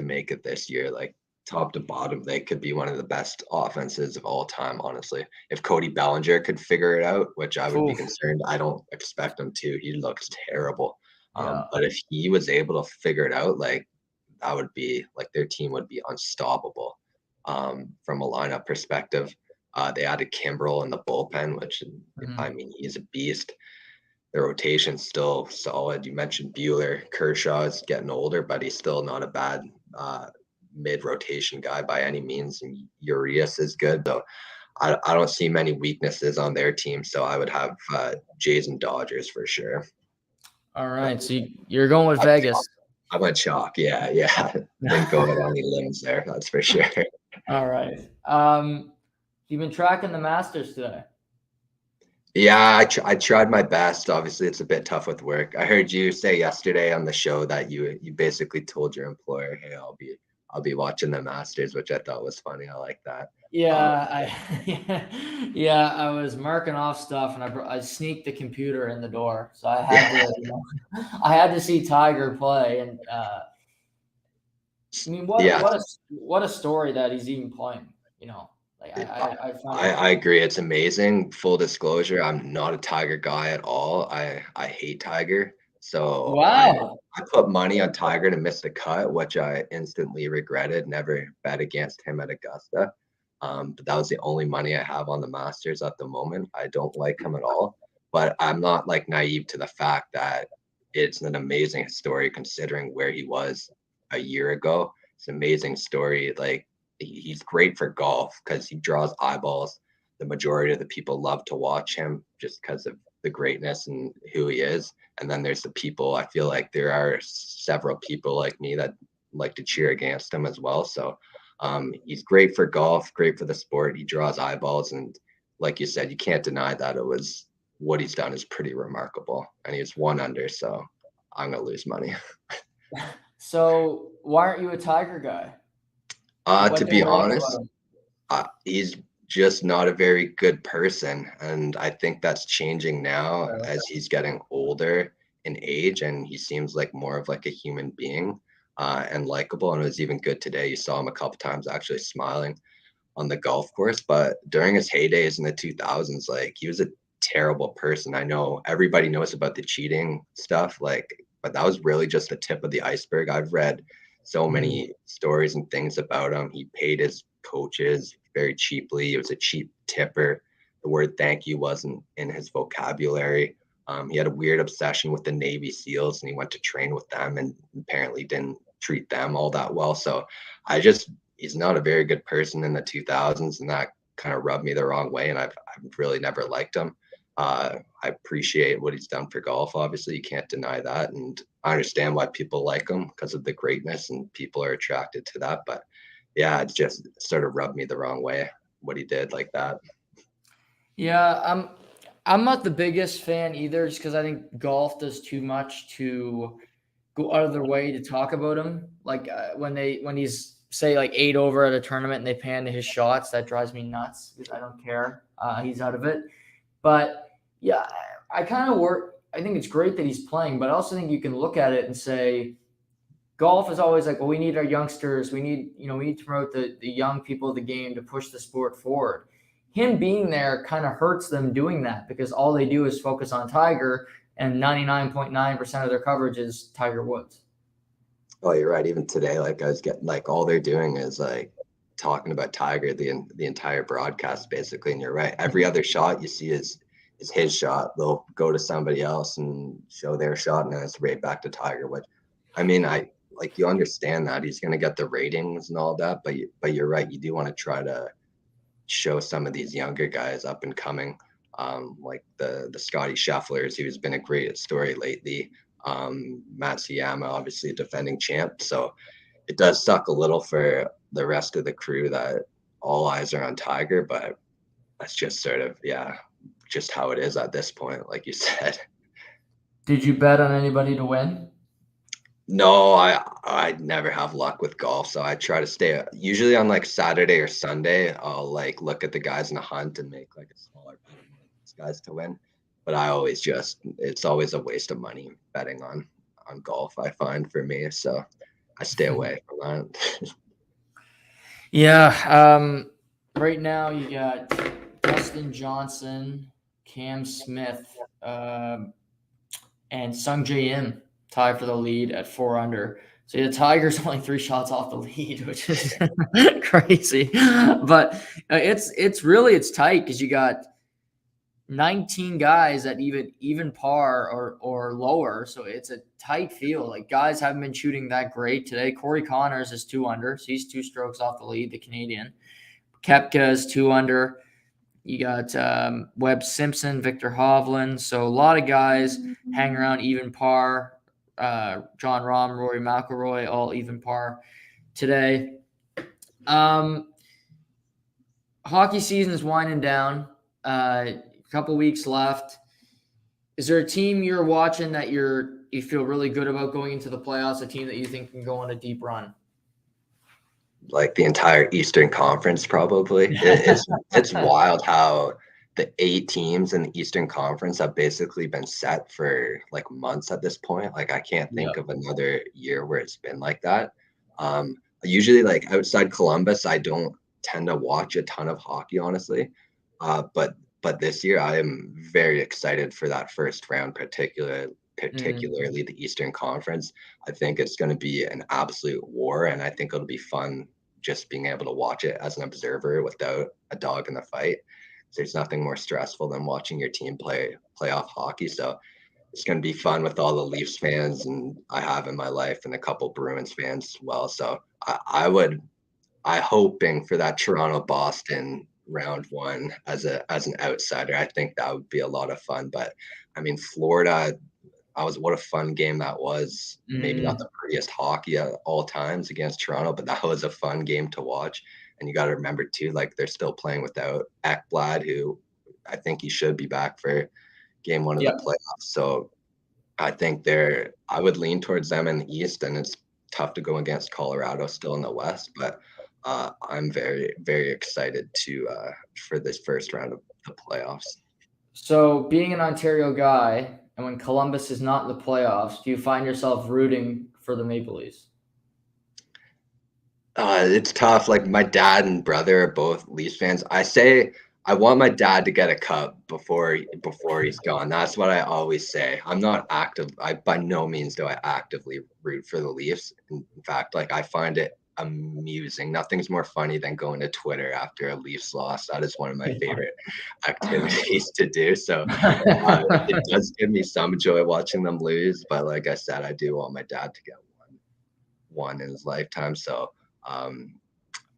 make it this year. Like top to bottom, they could be one of the best offenses of all time, honestly. If Cody Bellinger could figure it out, which I would be Oof. concerned, I don't expect him to. He looks terrible. Yeah. But if he was able to figure it out, like that would be like their team would be unstoppable from a lineup perspective. They added Kimbrel in the bullpen, which I Mhm. mean he's a beast. The rotation's still solid. You mentioned Bueller. Kershaw is getting older, but he's still not a bad mid-rotation guy by any means. And Urias is good. So I don't see many weaknesses on their team. So I would have Jays and Dodgers for sure. All right. So you're going with I, Vegas. I went chalk. Yeah, yeah. Didn't go out on any limbs there. That's for sure. All right. You've been tracking the Masters today. Yeah, I tried my best. Obviously, it's a bit tough with work. I heard you say yesterday on the show that you basically told your employer, "Hey, I'll be watching the Masters," which I thought was funny. I like that. Yeah, yeah, I was marking off stuff, and I sneaked the computer in the door, so I had Yeah, to, I had to see Tiger play, and I mean, yeah, what a story that he's even playing. Like I, I find I agree. It's amazing. Full disclosure, I'm not a Tiger guy at all. I hate Tiger. So wow, I put money on Tiger to miss the cut, which I instantly regretted. Never bet against him at Augusta. But that was the only money I have on the Masters at the moment. I don't like him at all. But I'm not like naive to the fact that it's an amazing story considering where he was a year ago. It's an amazing story. Like he's great for golf because he draws eyeballs. The majority of the people love to watch him just because of the greatness and who he is. And then there's the people. I feel like there are several people like me that like to cheer against him as well. So he's great for golf, great for the sport. He draws eyeballs, and like you said, you can't deny that it was what he's done is pretty remarkable. And he's 1 under, so I'm gonna lose money. so why aren't you a Tiger guy? To What don't be you like honest, about him? he's just not a very good person, and I think that's changing now Okay. as he's getting older in age, and he seems like more of like a human being and likable. And it was even good today. You saw him a couple times actually smiling on the golf course, but during his heydays in the 2000s, like he was a terrible person. I know everybody knows about the cheating stuff, like, but that was really just the tip of the iceberg. I've read so Mhm. many stories and things about him. He paid his coaches very cheaply. He was a cheap tipper. The word thank you wasn't in his vocabulary. He had a weird obsession with the Navy SEALs, and he went to train with them and apparently didn't treat them all that well. So I just he's not a very good person in the 2000s, and that kind of rubbed me the wrong way. And I've really never liked him. I appreciate what he's done for golf. Obviously, you can't deny that, and I understand why people like him because of the greatness, and people are attracted to that. But yeah, it just sort of rubbed me the wrong way what he did like that. Yeah, I'm not the biggest fan either, just because I think golf does too much to go out of their way to talk about him. Like when he's say like 8 over at a tournament and they pan to his shots, that drives me nuts because I don't care. He's out of it. But yeah, I kind of work. I think it's great that he's playing, but I also think you can look at it and say golf is always like, well, we need our youngsters. We need to promote the young people of the game to push the sport forward. Him being there kind of hurts them doing that because all they do is focus on Tiger, and 99.9% of their coverage is Tiger Woods. Oh, you're right. Even today, like I was getting like all they're doing is like talking about Tiger the entire broadcast basically. And you're right. Every other shot you see is his shot. They'll go to somebody else and show their shot, and then it's right back to Tiger. Which, I mean, I like you understand that he's going to get the ratings and all that, but you're right. You do want to try to show some of these younger guys up and coming, like the Scotty Schefflers, who's been a great story lately. Matsuyama, obviously a defending champ. So it does suck a little for the rest of the crew that all eyes are on Tiger, but that's just sort of, just how it is at this point, like you said. Did you bet on anybody to win? No, I never have luck with golf, so I try to stay usually on like Saturday or Sunday. I'll like look at the guys in a hunt and make like a smaller bet on these guys to win. But it's always a waste of money betting on golf, I find, for me. So I stay away from that. Yeah. Right now you got Dustin Johnson, Cam Smith, and Sung Jae Im tied for the lead at 4 under. So the Tigers only 3 shots off the lead, which is crazy. But it's tight because you got 19 guys at even par or lower. So it's a tight field. Like guys haven't been shooting that great today. Corey Connors is 2 under, so he's 2 strokes off the lead, the Canadian. Koepka is 2 under. You got Webb Simpson, Victor Hovland. So a lot of guys hang around even par. John Rahm, Rory McIlroy, all even par today. Hockey season is winding down. A couple weeks left. Is there a team you're watching that you feel really good about going into the playoffs? A team that you think can go on a deep run? Like the entire Eastern Conference, probably. It's wild how the 8 teams in the Eastern Conference have basically been set for like months at this point. Like I can't think of another year where it's been like that. Usually, like outside Columbus, I don't tend to watch a ton of hockey, honestly. But this year, I am very excited for that first round, particularly the Eastern Conference. I think it's going to be an absolute war, and I think it'll be fun just being able to watch it as an observer without a dog in the fight. There's nothing more stressful than watching your team play playoff hockey. So it's going to be fun with all the Leafs fans, and I have in my life, and a couple Bruins fans as well. So I hoping for that Toronto Boston round 1 as an outsider. I think that would be a lot of fun. But I mean, Florida, what a fun game that was. Maybe not the prettiest hockey at all times against Toronto, but that was a fun game to watch. And you got to remember too, like they're still playing without Ekblad, who I think he should be back for game 1 of the playoffs. So I think I would lean towards them in the East, and it's tough to go against Colorado still in the West. But I'm very, very excited for this first round of the playoffs. So being an Ontario guy, and when Columbus is not in the playoffs, do you find yourself rooting for the Maple Leafs? It's tough. Like my dad and brother are both Leafs fans. I say I want my dad to get a cup before he's gone. That's what I always say. I'm not active. By no means do I actively root for the Leafs. In fact, like I find it amusing. Nothing's more funny than going to Twitter after a Leafs loss. That is one of my favorite activities to do. So it does give me some joy watching them lose. But like I said, I do want my dad to get one in his lifetime. So I'm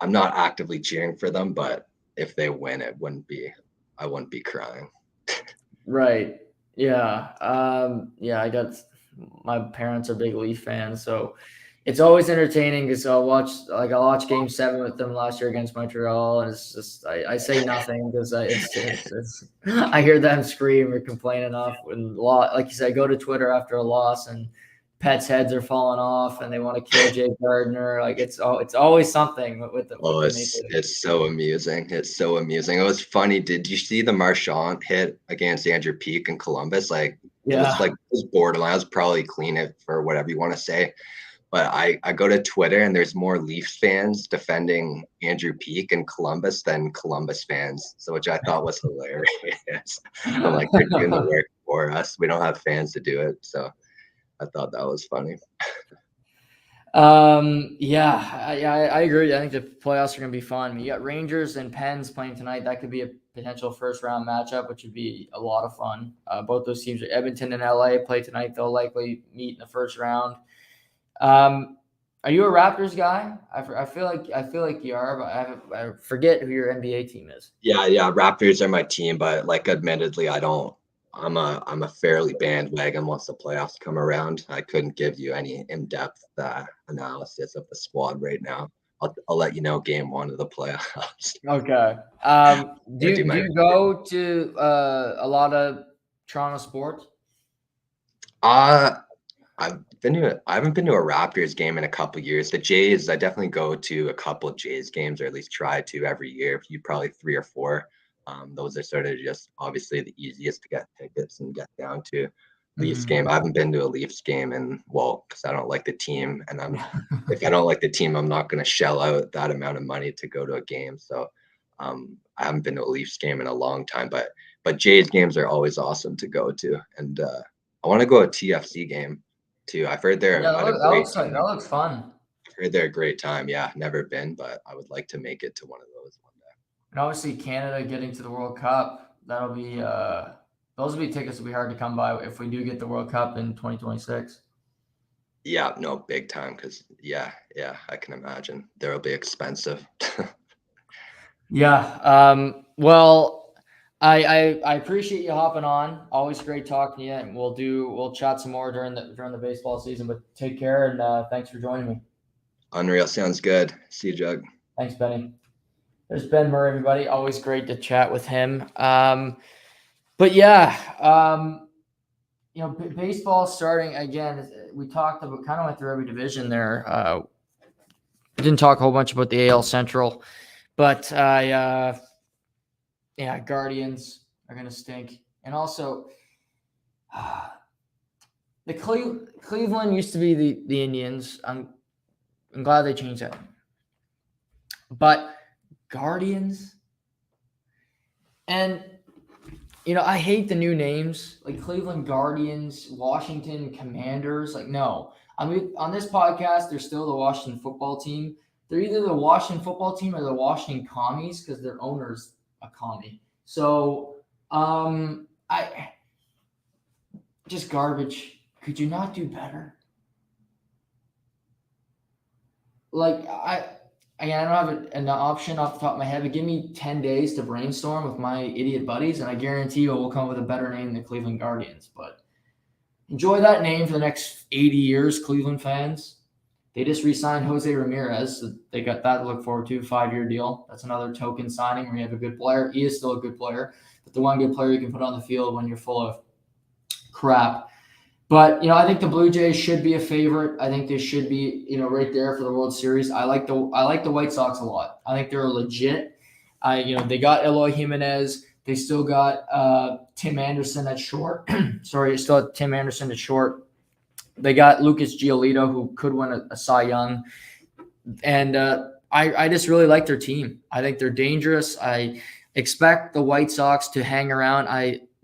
not actively cheering for them, but if they win, I wouldn't be crying. Right. Yeah. My parents are big Leaf fans, so it's always entertaining because I watched Game 7 with them last year against Montreal, and it's just I say nothing because I hear them scream or complain enough. And like you said, I go to Twitter after a loss and pets' heads are falling off and they want to kill Jake Gardner. Like it's always something with the it's so amusing. It's so amusing. It was funny. Did you see the Marchand hit against Andrew Peeke in Columbus? Like it was borderline. It was probably clean it for whatever you want to say. But I go to Twitter and there's more Leafs fans defending Andrew Peeke in Columbus than Columbus fans. So which I thought was hilarious. I'm like, they're doing the work for us. We don't have fans to do it. So I thought that was funny. I agree. I think the playoffs are going to be fun. You got Rangers and Pens playing tonight. That could be a potential first round matchup, which would be a lot of fun. Both those teams, Edmonton and LA, play tonight. They'll likely meet in the first round. Are you a Raptors guy? I feel like you are, but I forget who your NBA team is. Yeah. Raptors are my team, but like admittedly, I don't. I'm a fairly bandwagon once the playoffs come around. I couldn't give you any in-depth analysis of the squad right now. I'll let you know game 1 of the playoffs. Okay. Do you go to a lot of Toronto sports? I haven't been to a Raptors game in a couple of years. The Jays, I definitely go to a couple of Jays games, or at least try to every year. You probably 3 or 4. Those are sort of just obviously the easiest to get tickets and get down to. Leafs game. I haven't been to a Leafs game because I don't like the team, and if I don't like the team, I'm not going to shell out that amount of money to go to a game. So I haven't been to a Leafs game in a long time, but Jays games are always awesome to go to, and I want to go to a TFC game too. I've heard they're that looks fun. I've heard they're a great time. Yeah, never been, but I would like to make it to one of those one day. And obviously Canada getting to the World Cup, that'll be those will be tickets will be hard to come by if we do get the World Cup in 2026. Yeah, no, big time, because I can imagine they'll be expensive. Yeah. Well, I appreciate you hopping on. Always great talking to you, and we'll chat some more during the baseball season. But take care, and thanks for joining me. Unreal, sounds good. See you, Jug. Thanks, Benny. There's Ben Murray, everybody. Always great to chat with him. But yeah, baseball starting again. We talked about kind of went through every division there. We didn't talk a whole bunch about the AL Central, but Guardians are gonna stink, and also the Cleveland used to be the Indians. I'm glad they changed that, but Guardians and. I hate the new names like Cleveland Guardians, Washington Commanders. Like, no. I mean, on this podcast, they're still the Washington football team. They're either the Washington football team or the Washington Commies because their owner's a commie. So, I just garbage. Could you not do better? Like, I don't have an option off the top of my head, but give me 10 days to brainstorm with my idiot buddies, and I guarantee you we'll come up with a better name than the Cleveland Guardians. But enjoy that name for the next 80 years, Cleveland fans. They just re-signed Jose Ramirez. So they got that to look forward to, 5-year deal. That's another token signing where you have a good player. He is still a good player, but the one good player you can put on the field when you're full of crap. But, I think the Blue Jays should be a favorite. I think they should be, right there for the World Series. I like the White Sox a lot. I think they're legit. They got Eloy Jimenez. They still got Tim Anderson at short. Sorry, still have Tim Anderson at short. They got Lucas Giolito, who could win a Cy Young. And I just really like their team. I think they're dangerous. I expect the White Sox to hang around.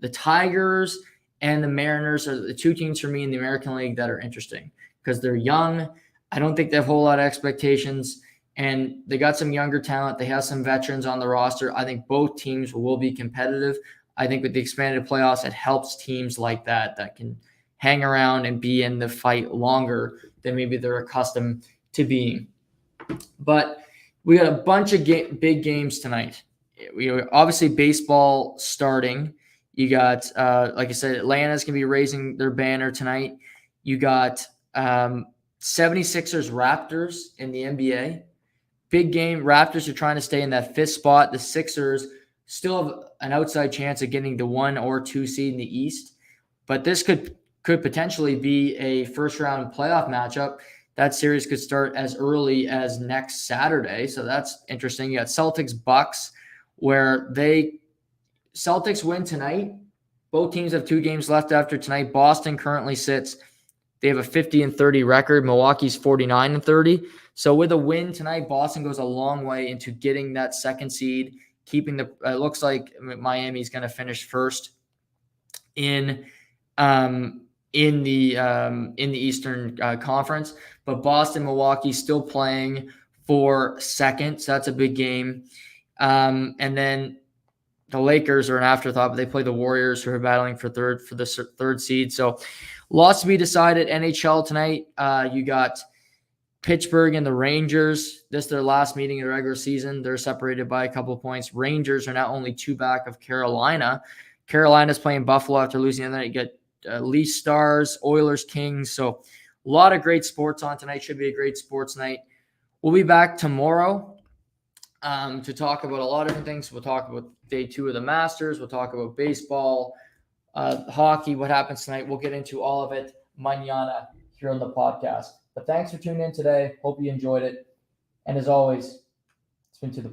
The Tigers and the Mariners are the two teams for me in the American League that are interesting because they're young. I don't think they have a whole lot of expectations, and they got some younger talent. They have some veterans on the roster. I think both teams will be competitive. I think with the expanded playoffs, it helps teams like that can hang around and be in the fight longer than maybe they're accustomed to being. But we got a bunch of big games tonight. Obviously, baseball starting. You got, like I said, Atlanta's going to be raising their banner tonight. You got 76ers Raptors in the NBA. Big game. Raptors are trying to stay in that 5th spot. The Sixers still have an outside chance of getting the 1 or 2 seed in the East. But this could potentially be a first-round playoff matchup. That series could start as early as next Saturday. So that's interesting. You got Celtics Bucks, where Celtics win tonight. Both teams have 2 games left after tonight. Boston currently sits. They have a 50-30 record. Milwaukee's 49-30. So with a win tonight, Boston goes a long way into getting that second seed, keeping the. It looks like Miami's going to finish first in the Eastern Conference, but Boston, Milwaukee still playing for second, so that's a big game. And then the Lakers are an afterthought, but they play the Warriors, who are battling for the third seed. So lots to be decided. NHL tonight, you got Pittsburgh and the Rangers. This is their last meeting of the regular season. They're separated by a couple of points. Rangers are now only 2 back of Carolina. Carolina's playing Buffalo after losing the other night. You get Leafs, Stars, Oilers, Kings. So a lot of great sports on tonight. Should be a great sports night. We'll be back tomorrow to talk about a lot of different things. We'll talk about day 2 of the Masters. We'll talk about baseball, hockey, what happens tonight. We'll get into all of it mañana here on the podcast. But thanks for tuning in today. Hope you enjoyed it. And as always, it's been To The Point.